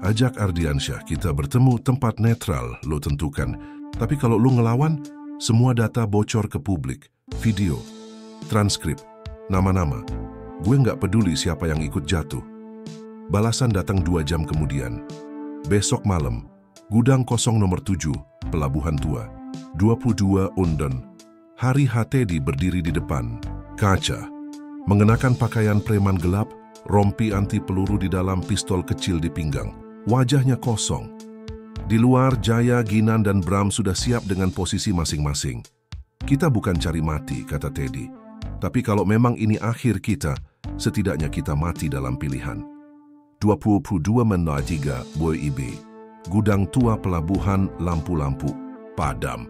"Ajak Ardiansyah, kita bertemu tempat netral, lo tentukan. Tapi kalau lo ngelawan, semua data bocor ke publik. Video, transkrip, nama-nama. Gue nggak peduli siapa yang ikut jatuh." Balasan datang 2 jam kemudian. Besok malam, gudang kosong nomor 7, Pelabuhan Tua, 22 Unden. Hari Teddy berdiri di depan kaca, mengenakan pakaian preman gelap, rompi anti peluru di dalam, pistol kecil di pinggang. Wajahnya kosong. Di luar, Jaya, Ginan, dan Bram sudah siap dengan posisi masing-masing. "Kita bukan cari mati," kata Teddy. "Tapi kalau memang ini akhir kita, setidaknya kita mati dalam pilihan." 22:03 Boy IB. Gudang tua pelabuhan, lampu-lampu padam.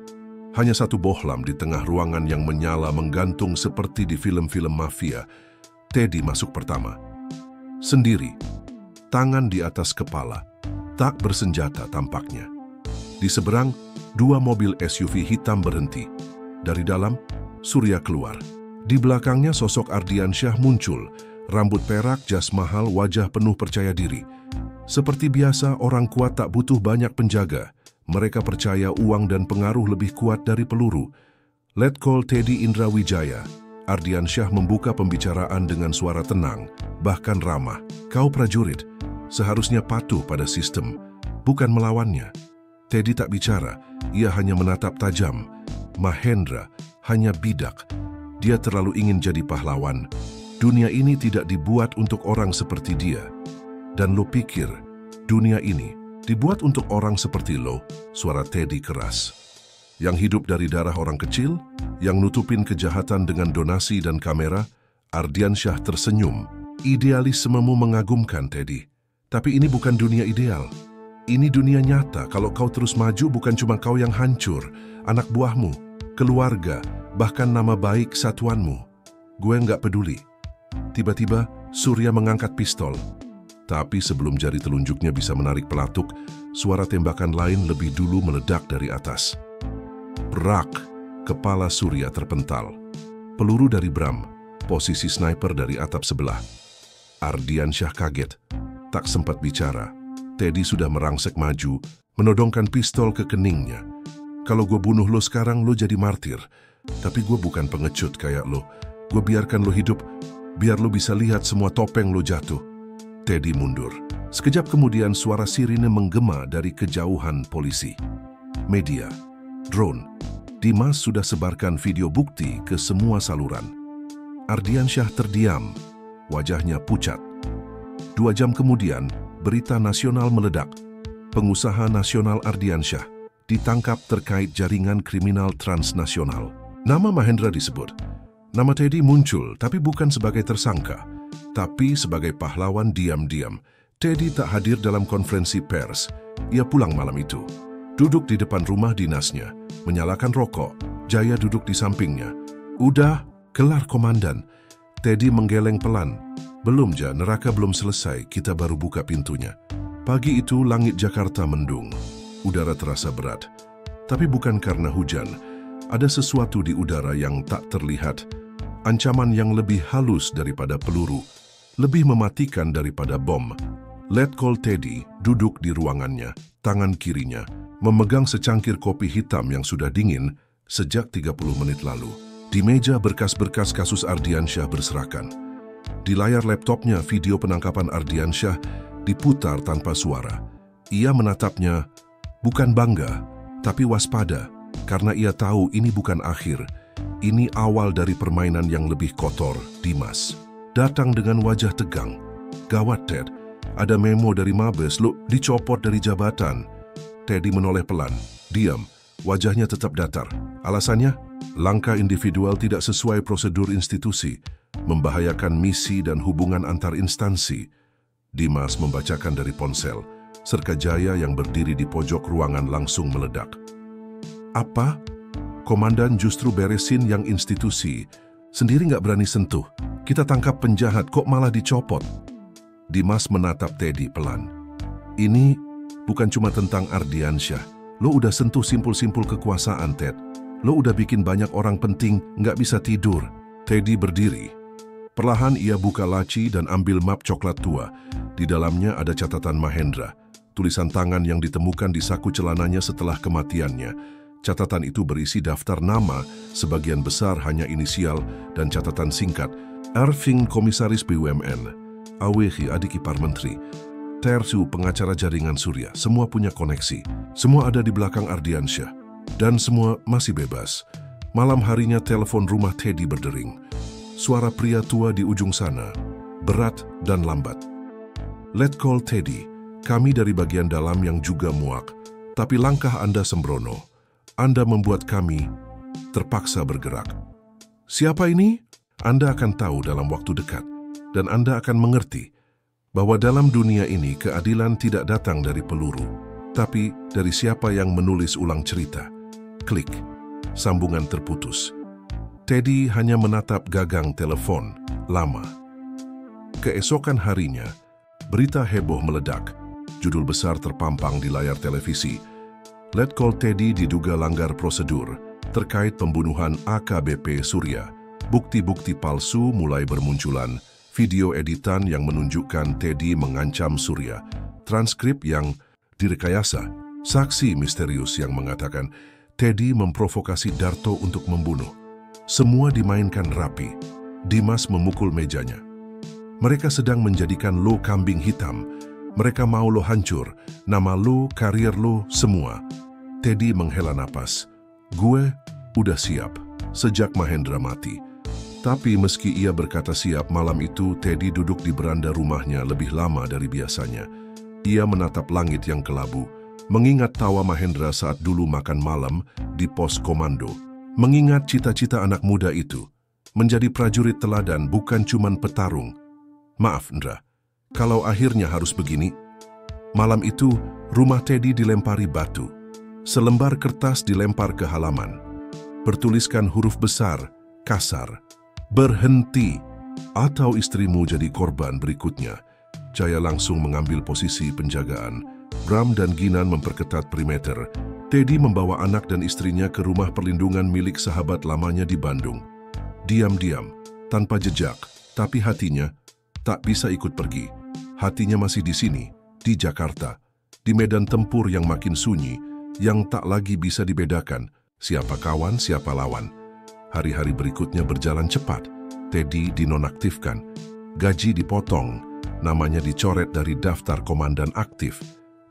Hanya satu bohlam di tengah ruangan yang menyala menggantung seperti di film-film mafia. Teddy masuk pertama. Sendiri. Tangan di atas kepala. Tak bersenjata tampaknya. Di seberang, 2 mobil SUV hitam berhenti. Dari dalam, Surya keluar. Di belakangnya sosok Ardiansyah muncul. Rambut perak, jas mahal, wajah penuh percaya diri. Seperti biasa, orang kuat tak butuh banyak penjaga. Mereka percaya uang dan pengaruh lebih kuat dari peluru. Letkol Teddy Indrawijaya. Ardiansyah membuka pembicaraan dengan suara tenang, bahkan ramah. "Kau prajurit, seharusnya patuh pada sistem, bukan melawannya." Teddy tak bicara, ia hanya menatap tajam. Mahendra hanya bidak. Dia terlalu ingin jadi pahlawan. Dunia ini tidak dibuat untuk orang seperti dia. Dan lo pikir, dunia ini dibuat untuk orang seperti lo? Suara Teddy keras. Yang hidup dari darah orang kecil, yang nutupin kejahatan dengan donasi dan kamera. Ardiansyah tersenyum. Idealismemu mengagumkan, Teddy. Tapi ini bukan dunia ideal. Ini dunia nyata. Kalau kau terus maju, bukan cuma kau yang hancur. Anak buahmu, keluarga, bahkan nama baik satuanmu. Gue nggak peduli. Tiba-tiba, Surya mengangkat pistol. Tapi sebelum jari telunjuknya bisa menarik pelatuk, suara tembakan lain lebih dulu meledak dari atas. Brak, kepala Surya terpental. Peluru dari Bram, posisi sniper dari atap sebelah. Ardiansyah kaget, tak sempat bicara. Teddy sudah merangsek maju, menodongkan pistol ke keningnya. Kalau gue bunuh lo sekarang, lo jadi martir. Tapi gue bukan pengecut kayak lo. Gue biarkan lo hidup, biar lo bisa lihat semua topeng lo jatuh. Teddy mundur. Sekejap kemudian suara sirine menggema dari kejauhan polisi. Media, drone. Dimas sudah sebarkan video bukti ke semua saluran. Ardiansyah terdiam, wajahnya pucat. 2 jam kemudian, berita nasional meledak. Pengusaha nasional Ardiansyah ditangkap terkait jaringan kriminal transnasional. Nama Mahendra disebut. Nama Teddy muncul, tapi bukan sebagai tersangka, tapi sebagai pahlawan diam-diam. Teddy tak hadir dalam konferensi pers. Ia pulang malam itu. Duduk di depan rumah dinasnya, menyalakan rokok. Jaya duduk di sampingnya. Udah, kelar komandan. Teddy menggeleng pelan. Belum ja, neraka belum selesai, kita baru buka pintunya. Pagi itu langit Jakarta mendung. Udara terasa berat. Tapi bukan karena hujan. Ada sesuatu di udara yang tak terlihat. Ancaman yang lebih halus daripada peluru. Lebih mematikan daripada bom. Letkol Teddy duduk di ruangannya, tangan kirinya, memegang secangkir kopi hitam yang sudah dingin sejak 30 menit lalu. Di meja berkas-berkas kasus Ardiansyah berserakan. Di layar laptopnya video penangkapan Ardiansyah diputar tanpa suara. Ia menatapnya, bukan bangga, tapi waspada, karena ia tahu ini bukan akhir. Ini awal dari permainan yang lebih kotor, Dimas. Datang dengan wajah tegang. Gawat, Ted. Ada memo dari Mabes, lo dicopot dari jabatan. Teddy menoleh pelan. Diam. Wajahnya tetap datar. Alasannya? Langkah individual tidak sesuai prosedur institusi. Membahayakan misi dan hubungan antar instansi. Dimas membacakan dari ponsel. Serkajaya yang berdiri di pojok ruangan langsung meledak. Apa? Komandan justru beresin yang institusi. Sendiri nggak berani sentuh. Kita tangkap penjahat, kok malah dicopot? Dimas menatap Teddy pelan. Ini bukan cuma tentang Ardiansyah. Lo udah sentuh simpul-simpul kekuasaan, Ted. Lo udah bikin banyak orang penting nggak bisa tidur. Teddy berdiri. Perlahan ia buka laci dan ambil map coklat tua. Di dalamnya ada catatan Mahendra. Tulisan tangan yang ditemukan di saku celananya setelah kematiannya. Catatan itu berisi daftar nama, sebagian besar hanya inisial dan catatan singkat. Erving, Komisaris BUMN. Awehi, adik ipar menteri. Tersu, pengacara jaringan Surya. Semua punya koneksi. Semua ada di belakang Ardiansyah. Dan semua masih bebas. Malam harinya telepon rumah Teddy berdering. Suara pria tua di ujung sana. Berat dan lambat. Letkol Teddy, kami dari bagian dalam yang juga muak. Tapi langkah Anda sembrono. Anda membuat kami terpaksa bergerak. Siapa ini? Anda akan tahu dalam waktu dekat. Dan Anda akan mengerti bahwa dalam dunia ini keadilan tidak datang dari peluru, tapi dari siapa yang menulis ulang cerita. Klik, sambungan terputus. Teddy hanya menatap gagang telepon, lama. Keesokan harinya, berita heboh meledak. Judul besar terpampang di layar televisi. Letkol Teddy diduga langgar prosedur terkait pembunuhan AKBP Surya. Bukti-bukti palsu mulai bermunculan. Video editan yang menunjukkan Teddy mengancam Surya, transkrip yang direkayasa, saksi misterius yang mengatakan Teddy memprovokasi Darto untuk membunuh. Semua dimainkan rapi. Dimas memukul mejanya. Mereka sedang menjadikan lo kambing hitam. Mereka mau lo hancur, nama lo, karier lo, semua. Teddy menghela napas. Gue udah siap, sejak Mahendra mati. Tapi meski ia berkata siap, malam itu Teddy duduk di beranda rumahnya lebih lama dari biasanya. Ia menatap langit yang kelabu. Mengingat tawa Mahendra saat dulu makan malam di pos komando. Mengingat cita-cita anak muda itu. Menjadi prajurit teladan bukan cuman petarung. Maaf, Ndra. Kalau akhirnya harus begini. Malam itu, rumah Teddy dilempari batu. Selembar kertas dilempar ke halaman. Bertuliskan huruf besar, kasar. Berhenti, atau istrimu jadi korban berikutnya. Jaya langsung mengambil posisi penjagaan. Bram dan Ginan memperketat perimeter. Teddy membawa anak dan istrinya ke rumah perlindungan milik sahabat lamanya di Bandung. Diam-diam, tanpa jejak, tapi hatinya tak bisa ikut pergi. Hatinya masih di sini, di Jakarta, di medan tempur yang makin sunyi, yang tak lagi bisa dibedakan siapa kawan, siapa lawan. Hari-hari berikutnya berjalan cepat. Teddy dinonaktifkan, gaji dipotong, namanya dicoret dari daftar komandan aktif.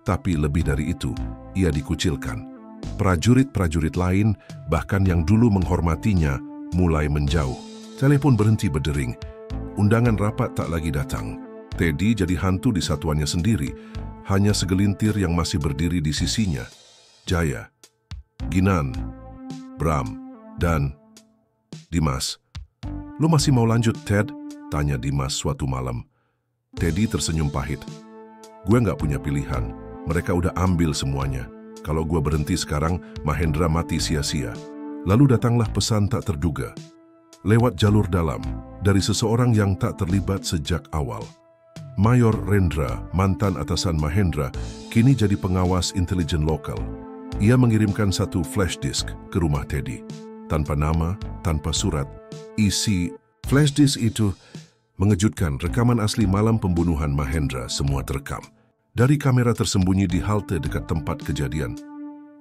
Tapi lebih dari itu, ia dikucilkan. Prajurit-prajurit lain, bahkan yang dulu menghormatinya, mulai menjauh. Telepon berhenti berdering. Undangan rapat tak lagi datang. Teddy jadi hantu di satuannya sendiri. Hanya segelintir yang masih berdiri di sisinya. Jaya, Ginan, Bram, dan Dimas. "Lu masih mau lanjut, Ted?" tanya Dimas suatu malam. Teddy tersenyum pahit. "Gue nggak punya pilihan. Mereka udah ambil semuanya. Kalau gue berhenti sekarang, Mahendra mati sia-sia." Lalu datanglah pesan tak terduga. Lewat jalur dalam, dari seseorang yang tak terlibat sejak awal. Mayor Rendra, mantan atasan Mahendra, kini jadi pengawas intelijen lokal. Ia mengirimkan satu flash disk ke rumah Teddy. Tanpa nama, tanpa surat. Isi flash disk itu mengejutkan. Rekaman asli malam pembunuhan Mahendra semua terekam. Dari kamera tersembunyi di halte dekat tempat kejadian.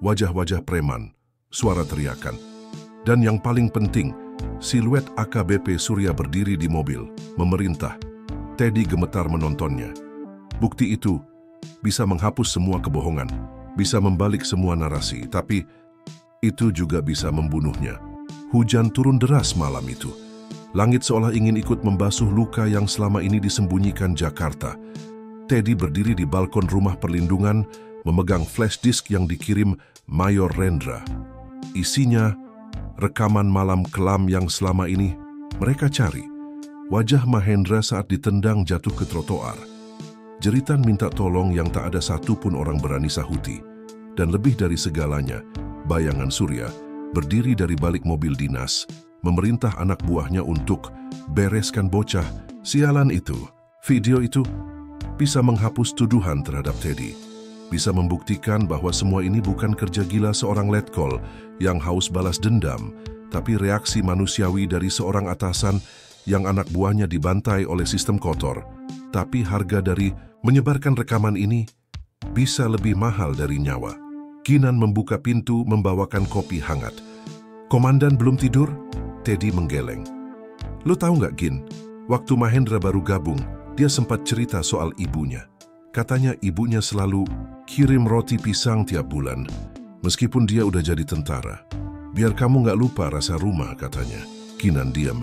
Wajah-wajah preman, suara teriakan. Dan yang paling penting, siluet AKBP Surya berdiri di mobil, memerintah. Teddy gemetar menontonnya. Bukti itu bisa menghapus semua kebohongan, bisa membalik semua narasi, tapi itu juga bisa membunuhnya. Hujan turun deras malam itu. Langit seolah ingin ikut membasuh luka yang selama ini disembunyikan Jakarta. Teddy berdiri di balkon rumah perlindungan, memegang flash disk yang dikirim Mayor Rendra. Isinya, rekaman malam kelam yang selama ini mereka cari. Wajah Mahendra saat ditendang jatuh ke trotoar. Jeritan minta tolong yang tak ada satupun orang berani sahuti. Dan lebih dari segalanya, bayangan Surya berdiri dari balik mobil dinas, memerintah anak buahnya untuk bereskan bocah. Sialan itu, video itu bisa menghapus tuduhan terhadap Teddy. Bisa membuktikan bahwa semua ini bukan kerja gila seorang letkol yang haus balas dendam, tapi reaksi manusiawi dari seorang atasan yang anak buahnya dibantai oleh sistem kotor. Tapi harga dari menyebarkan rekaman ini bisa lebih mahal dari nyawa. Ginan membuka pintu membawakan kopi hangat. "Komandan belum tidur?" Teddy menggeleng. "Lo tahu nggak, Gin? Waktu Mahendra baru gabung, dia sempat cerita soal ibunya. Katanya ibunya selalu kirim roti pisang tiap bulan, meskipun dia udah jadi tentara. Biar kamu nggak lupa rasa rumah," katanya. Ginan diam,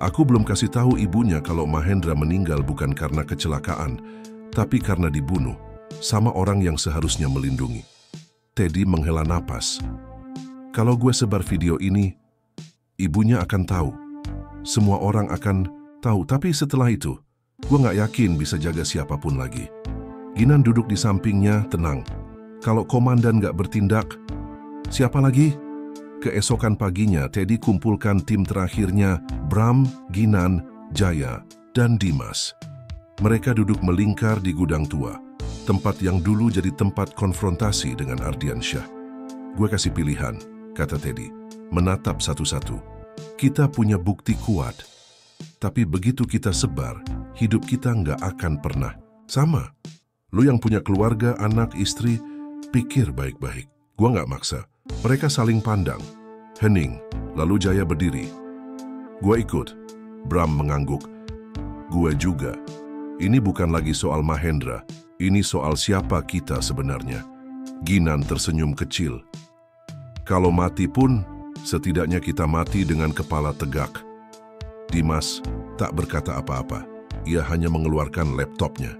"Aku belum kasih tahu ibunya kalau Mahendra meninggal bukan karena kecelakaan, tapi karena dibunuh sama orang yang seharusnya melindungi." Teddy menghela napas. "Kalau gue sebar video ini, ibunya akan tahu. Semua orang akan tahu, tapi setelah itu, gue nggak yakin bisa jaga siapapun lagi." Ginan duduk di sampingnya, tenang. "Kalau komandan nggak bertindak, siapa lagi?" Keesokan paginya, Teddy kumpulkan tim terakhirnya, Bram, Ginan, Jaya, dan Dimas. Mereka duduk melingkar di gudang tua, tempat yang dulu jadi tempat konfrontasi dengan Ardiansyah. "Gue kasih pilihan," kata Teddy, menatap satu-satu. "Kita punya bukti kuat, tapi begitu kita sebar, hidup kita nggak akan pernah sama. Lu yang punya keluarga, anak, istri, pikir baik-baik. Gua nggak maksa." Mereka saling pandang. Hening, lalu Jaya berdiri. "Gua ikut." Bram mengangguk. "Gua juga. Ini bukan lagi soal Mahendra. Ini soal siapa kita sebenarnya." Ginan tersenyum kecil. "Kalau mati pun, setidaknya kita mati dengan kepala tegak." Dimas tak berkata apa-apa. Ia hanya mengeluarkan laptopnya.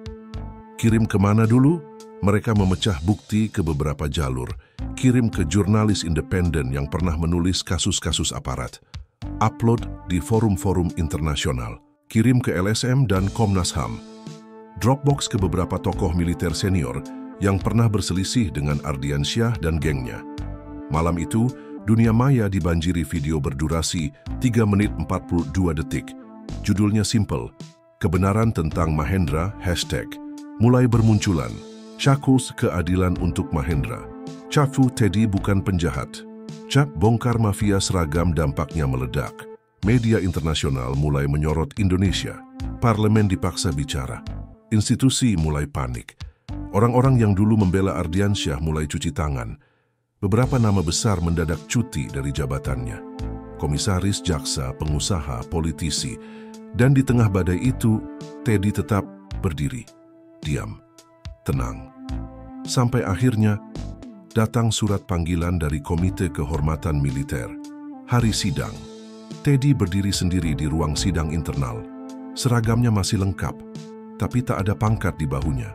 "Kirim kemana dulu?" Mereka memecah bukti ke beberapa jalur, kirim ke jurnalis independen yang pernah menulis kasus-kasus aparat, upload di forum-forum internasional, kirim ke LSM dan Komnas HAM, Dropbox ke beberapa tokoh militer senior yang pernah berselisih dengan Ardiansyah dan gengnya. Malam itu, dunia maya dibanjiri video berdurasi 3 menit 42 detik. Judulnya simple, kebenaran tentang Mahendra, mulai bermunculan. Shackles keadilan untuk Mahendra. Cafu Teddy bukan penjahat. Cap bongkar mafia seragam dampaknya meledak. Media internasional mulai menyorot Indonesia. Parlemen dipaksa bicara. Institusi mulai panik. Orang-orang yang dulu membela Ardiansyah mulai cuci tangan. Beberapa nama besar mendadak cuti dari jabatannya. Komisaris, jaksa, pengusaha, politisi. Dan di tengah badai itu, Teddy tetap berdiri. Diam. Tenang. Sampai akhirnya, datang surat panggilan dari Komite Kehormatan Militer. Hari sidang. Teddy berdiri sendiri di ruang sidang internal. Seragamnya masih lengkap, tapi tak ada pangkat di bahunya.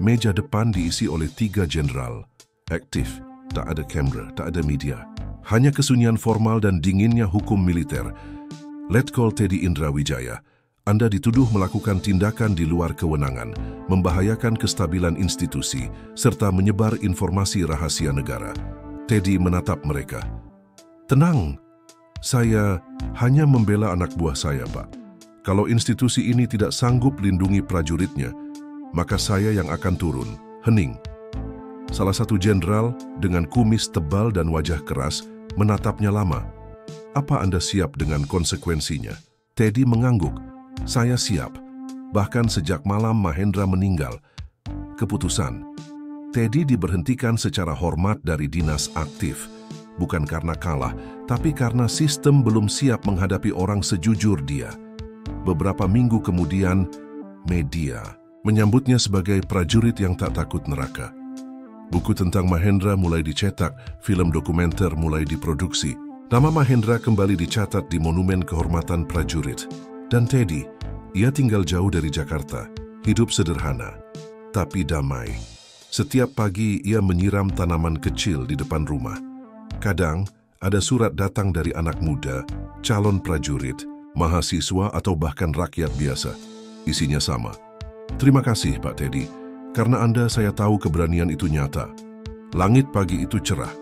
Meja depan diisi oleh 3 jenderal. Aktif, tak ada kamera, tak ada media. Hanya kesunyian formal dan dinginnya hukum militer. Letkol Teddy Indrawijaya, Anda dituduh melakukan tindakan di luar kewenangan, membahayakan kestabilan institusi, serta menyebar informasi rahasia negara. Teddy menatap mereka. Tenang, saya hanya membela anak buah saya, Pak. Kalau institusi ini tidak sanggup lindungi prajuritnya, maka saya yang akan turun. Hening. Salah satu jenderal dengan kumis tebal dan wajah keras menatapnya lama. Apa Anda siap dengan konsekuensinya? Teddy mengangguk. Saya siap. Bahkan sejak malam Mahendra meninggal. Keputusan. Teddy diberhentikan secara hormat dari dinas aktif. Bukan karena kalah, tapi karena sistem belum siap menghadapi orang sejujur dia. Beberapa minggu kemudian, media menyambutnya sebagai prajurit yang tak takut neraka. Buku tentang Mahendra mulai dicetak, film dokumenter mulai diproduksi. Nama Mahendra kembali dicatat di Monumen Kehormatan Prajurit. Dan Teddy, ia tinggal jauh dari Jakarta, hidup sederhana, tapi damai. Setiap pagi ia menyiram tanaman kecil di depan rumah. Kadang ada surat datang dari anak muda, calon prajurit, mahasiswa atau bahkan rakyat biasa. Isinya sama. Terima kasih Pak Teddy, karena Anda saya tahu keberanian itu nyata. Langit pagi itu cerah,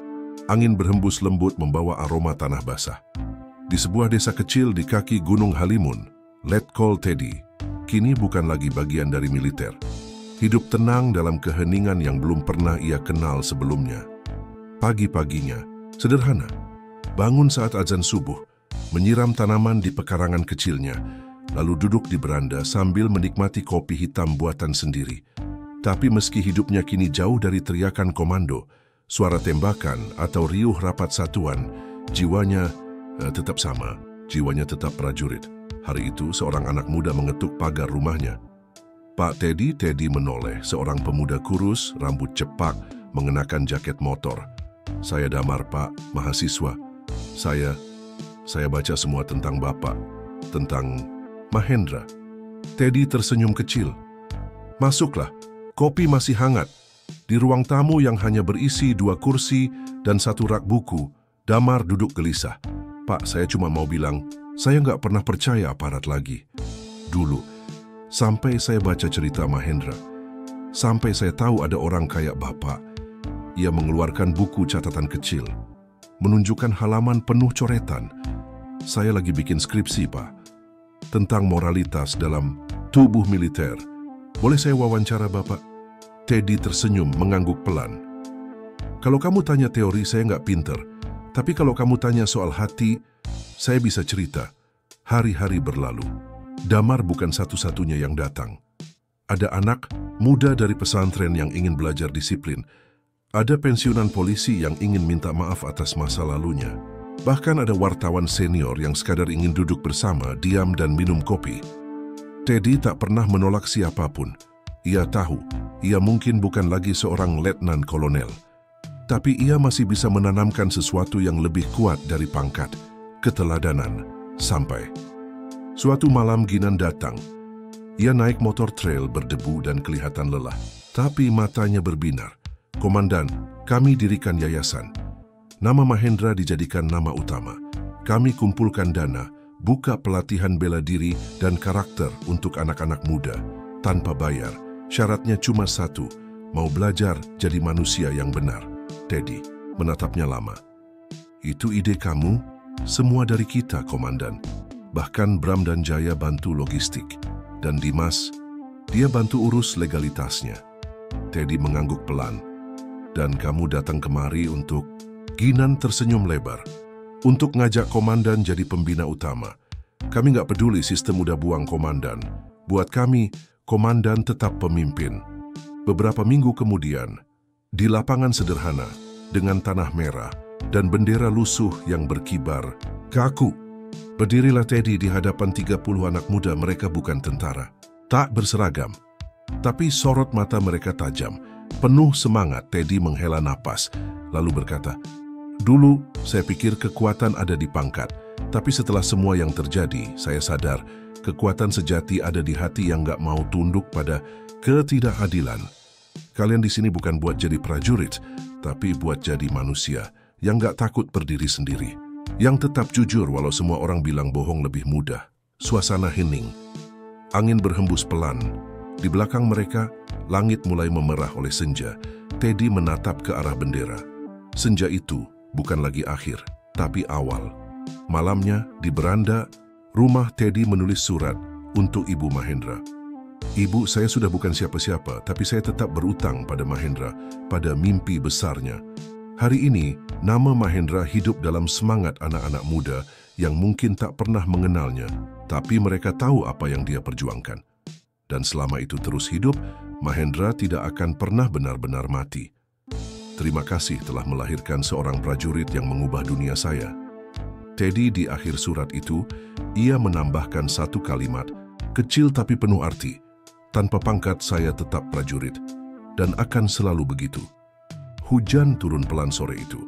angin berhembus lembut membawa aroma tanah basah. Di sebuah desa kecil di kaki Gunung Halimun, Letkol Teddy kini bukan lagi bagian dari militer. Hidup tenang dalam keheningan yang belum pernah ia kenal sebelumnya. Pagi-paginya, sederhana, bangun saat azan subuh, menyiram tanaman di pekarangan kecilnya, lalu duduk di beranda sambil menikmati kopi hitam buatan sendiri. Tapi meski hidupnya kini jauh dari teriakan komando, suara tembakan atau riuh rapat satuan, jiwanya tetap sama, jiwanya tetap prajurit. Hari itu, seorang anak muda mengetuk pagar rumahnya. Pak Teddy menoleh, seorang pemuda kurus, rambut cepak, mengenakan jaket motor. Saya Damar, Pak, mahasiswa. Saya baca semua tentang Bapak, tentang Mahendra. Teddy tersenyum kecil. Masuklah, kopi masih hangat. Di ruang tamu yang hanya berisi 2 kursi dan 1 rak buku, Damar duduk gelisah. Pak, saya cuma mau bilang, saya nggak pernah percaya aparat lagi. Dulu, sampai saya baca cerita Mahendra. Sampai saya tahu ada orang kayak Bapak. Ia mengeluarkan buku catatan kecil, menunjukkan halaman penuh coretan. Saya lagi bikin skripsi, Pak, tentang moralitas dalam tubuh militer. Boleh saya wawancara Bapak? Teddy tersenyum mengangguk pelan. Kalau kamu tanya teori, saya nggak pinter. Tapi kalau kamu tanya soal hati, saya bisa cerita. Hari-hari berlalu. Damar bukan satu-satunya yang datang. Ada anak muda dari pesantren yang ingin belajar disiplin. Ada pensiunan polisi yang ingin minta maaf atas masa lalunya. Bahkan ada wartawan senior yang sekadar ingin duduk bersama, diam dan minum kopi. Teddy tak pernah menolak siapapun. Ia tahu, ia mungkin bukan lagi seorang letnan kolonel. Tapi ia masih bisa menanamkan sesuatu yang lebih kuat dari pangkat, keteladanan. Sampai suatu malam Ginan datang. Ia naik motor trail berdebu dan kelihatan lelah. Tapi matanya berbinar. "Komandan, kami dirikan yayasan. Nama Mahendra dijadikan nama utama. Kami kumpulkan dana, buka pelatihan bela diri dan karakter untuk anak-anak muda. Tanpa bayar, syaratnya cuma satu, mau belajar jadi manusia yang benar." Teddy menatapnya lama. "Itu ide kamu? Semua dari kita, Komandan. Bahkan Bram dan Jaya bantu logistik. Dan Dimas, dia bantu urus legalitasnya." Teddy mengangguk pelan. "Dan kamu datang kemari untuk..." Ginan tersenyum lebar. "Untuk ngajak Komandan jadi pembina utama. Kami nggak peduli sistem udah buang Komandan. Buat kami, Komandan tetap pemimpin." Beberapa minggu kemudian, di lapangan sederhana, dengan tanah merah dan bendera lusuh yang berkibar, kaku, berdirilah Teddy di hadapan 30 anak muda. Mereka bukan tentara, tak berseragam. Tapi sorot mata mereka tajam. Penuh semangat, Teddy menghela napas, lalu berkata, "Dulu, saya pikir kekuatan ada di pangkat. Tapi setelah semua yang terjadi, saya sadar kekuatan sejati ada di hati yang gak mau tunduk pada ketidakadilan. Kalian di sini bukan buat jadi prajurit, tapi buat jadi manusia yang gak takut berdiri sendiri. Yang tetap jujur walau semua orang bilang bohong lebih mudah." Suasana hening. Angin berhembus pelan. Di belakang mereka, langit mulai memerah oleh senja. Teddy menatap ke arah bendera. Senja itu bukan lagi akhir, tapi awal. Malamnya, di beranda, rumah Teddy menulis surat untuk Ibu Mahendra. "Ibu, saya sudah bukan siapa-siapa, tapi saya tetap berutang pada Mahendra, pada mimpi besarnya. Hari ini, nama Mahendra hidup dalam semangat anak-anak muda yang mungkin tak pernah mengenalnya, tapi mereka tahu apa yang dia perjuangkan. Dan selama itu terus hidup, Mahendra tidak akan pernah benar-benar mati. Terima kasih telah melahirkan seorang prajurit yang mengubah dunia saya." Teddy di akhir surat itu, ia menambahkan satu kalimat, kecil tapi penuh arti. "Tanpa pangkat saya tetap prajurit, dan akan selalu begitu." Hujan turun pelan sore itu.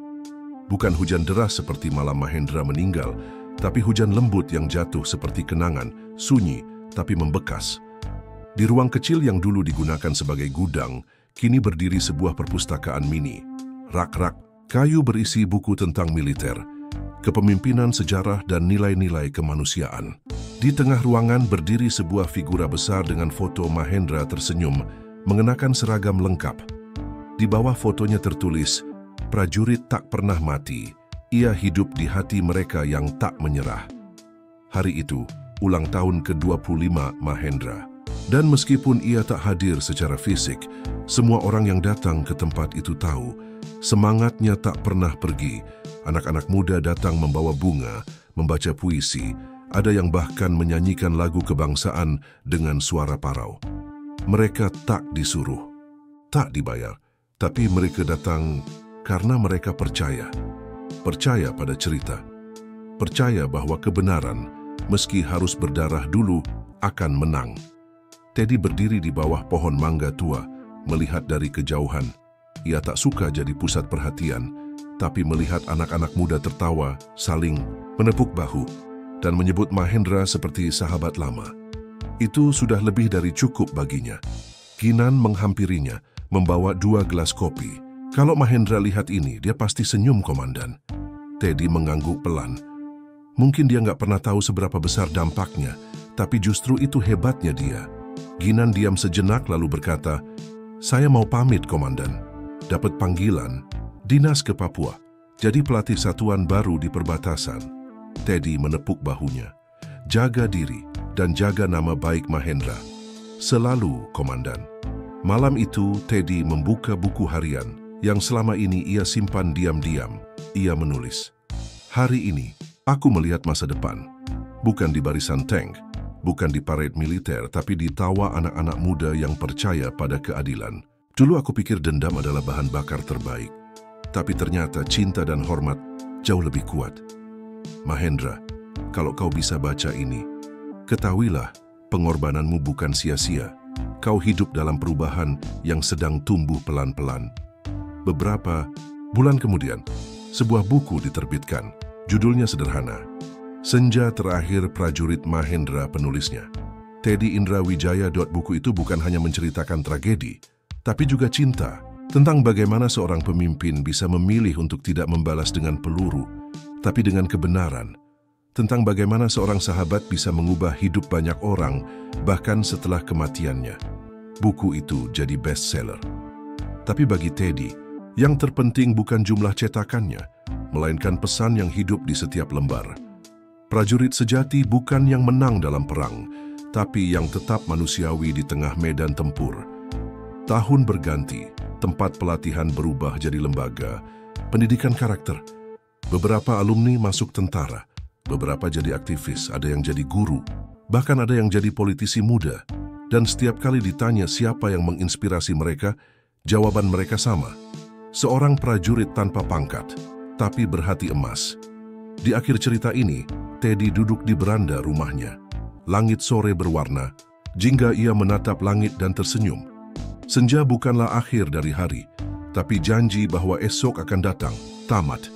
Bukan hujan deras seperti malam Mahendra meninggal, tapi hujan lembut yang jatuh seperti kenangan, sunyi tapi membekas. Di ruang kecil yang dulu digunakan sebagai gudang, kini berdiri sebuah perpustakaan mini. Rak-rak kayu berisi buku tentang militer, kepemimpinan, sejarah, dan nilai-nilai kemanusiaan. Di tengah ruangan berdiri sebuah figura besar dengan foto Mahendra tersenyum, mengenakan seragam lengkap. Di bawah fotonya tertulis, "Prajurit tak pernah mati, ia hidup di hati mereka yang tak menyerah." Hari itu, ulang tahun ke-25 Mahendra. Dan meskipun ia tak hadir secara fisik, semua orang yang datang ke tempat itu tahu, semangatnya tak pernah pergi. Anak-anak muda datang membawa bunga, membaca puisi, ada yang bahkan menyanyikan lagu kebangsaan dengan suara parau. Mereka tak disuruh, tak dibayar, tapi mereka datang karena mereka percaya. Percaya pada cerita, percaya bahwa kebenaran, meski harus berdarah dulu, akan menang. Teddy berdiri di bawah pohon mangga tua, melihat dari kejauhan. Ia tak suka jadi pusat perhatian, tapi melihat anak-anak muda tertawa, saling menepuk bahu, dan menyebut Mahendra seperti sahabat lama. Itu sudah lebih dari cukup baginya. Ginan menghampirinya, membawa 2 gelas kopi. "Kalau Mahendra lihat ini, dia pasti senyum, Komandan." Teddy mengangguk pelan. Mungkin dia nggak pernah tahu seberapa besar dampaknya, tapi justru itu hebatnya dia. Ginan diam sejenak lalu berkata, "Saya mau pamit, Komandan. Dapat panggilan, dinas ke Papua, jadi pelatih satuan baru di perbatasan." Teddy menepuk bahunya. "Jaga diri dan jaga nama baik Mahendra." "Selalu, Komandan." Malam itu, Teddy membuka buku harian yang selama ini ia simpan diam-diam. Ia menulis, "Hari ini, aku melihat masa depan. Bukan di barisan tank, bukan di parade militer, tapi di tawa anak-anak muda yang percaya pada keadilan. Dulu aku pikir dendam adalah bahan bakar terbaik, tapi ternyata cinta dan hormat jauh lebih kuat. Mahendra, kalau kau bisa baca ini, ketahuilah pengorbananmu bukan sia-sia. Kau hidup dalam perubahan yang sedang tumbuh pelan-pelan." Beberapa bulan kemudian, sebuah buku diterbitkan. Judulnya sederhana, "Senja Terakhir Prajurit Mahendra." Penulisnya Teddy Indra Wijaya. Buku itu bukan hanya menceritakan tragedi, tapi juga cinta. Tentang bagaimana seorang pemimpin bisa memilih untuk tidak membalas dengan peluru, tapi dengan kebenaran. Tentang bagaimana seorang sahabat bisa mengubah hidup banyak orang, bahkan setelah kematiannya. Buku itu jadi bestseller. Tapi bagi Teddy, yang terpenting bukan jumlah cetakannya, melainkan pesan yang hidup di setiap lembar. Prajurit sejati bukan yang menang dalam perang, tapi yang tetap manusiawi di tengah medan tempur. Tahun berganti, tempat pelatihan berubah jadi lembaga, pendidikan karakter. Beberapa alumni masuk tentara, beberapa jadi aktivis, ada yang jadi guru, bahkan ada yang jadi politisi muda. Dan setiap kali ditanya siapa yang menginspirasi mereka, jawaban mereka sama. Seorang prajurit tanpa pangkat, tapi berhati emas. Di akhir cerita ini, Teddy duduk di beranda rumahnya. Langit sore berwarna, jingga ia menatap langit dan tersenyum. Senja bukanlah akhir dari hari, tapi janji bahwa esok akan datang. Tamat.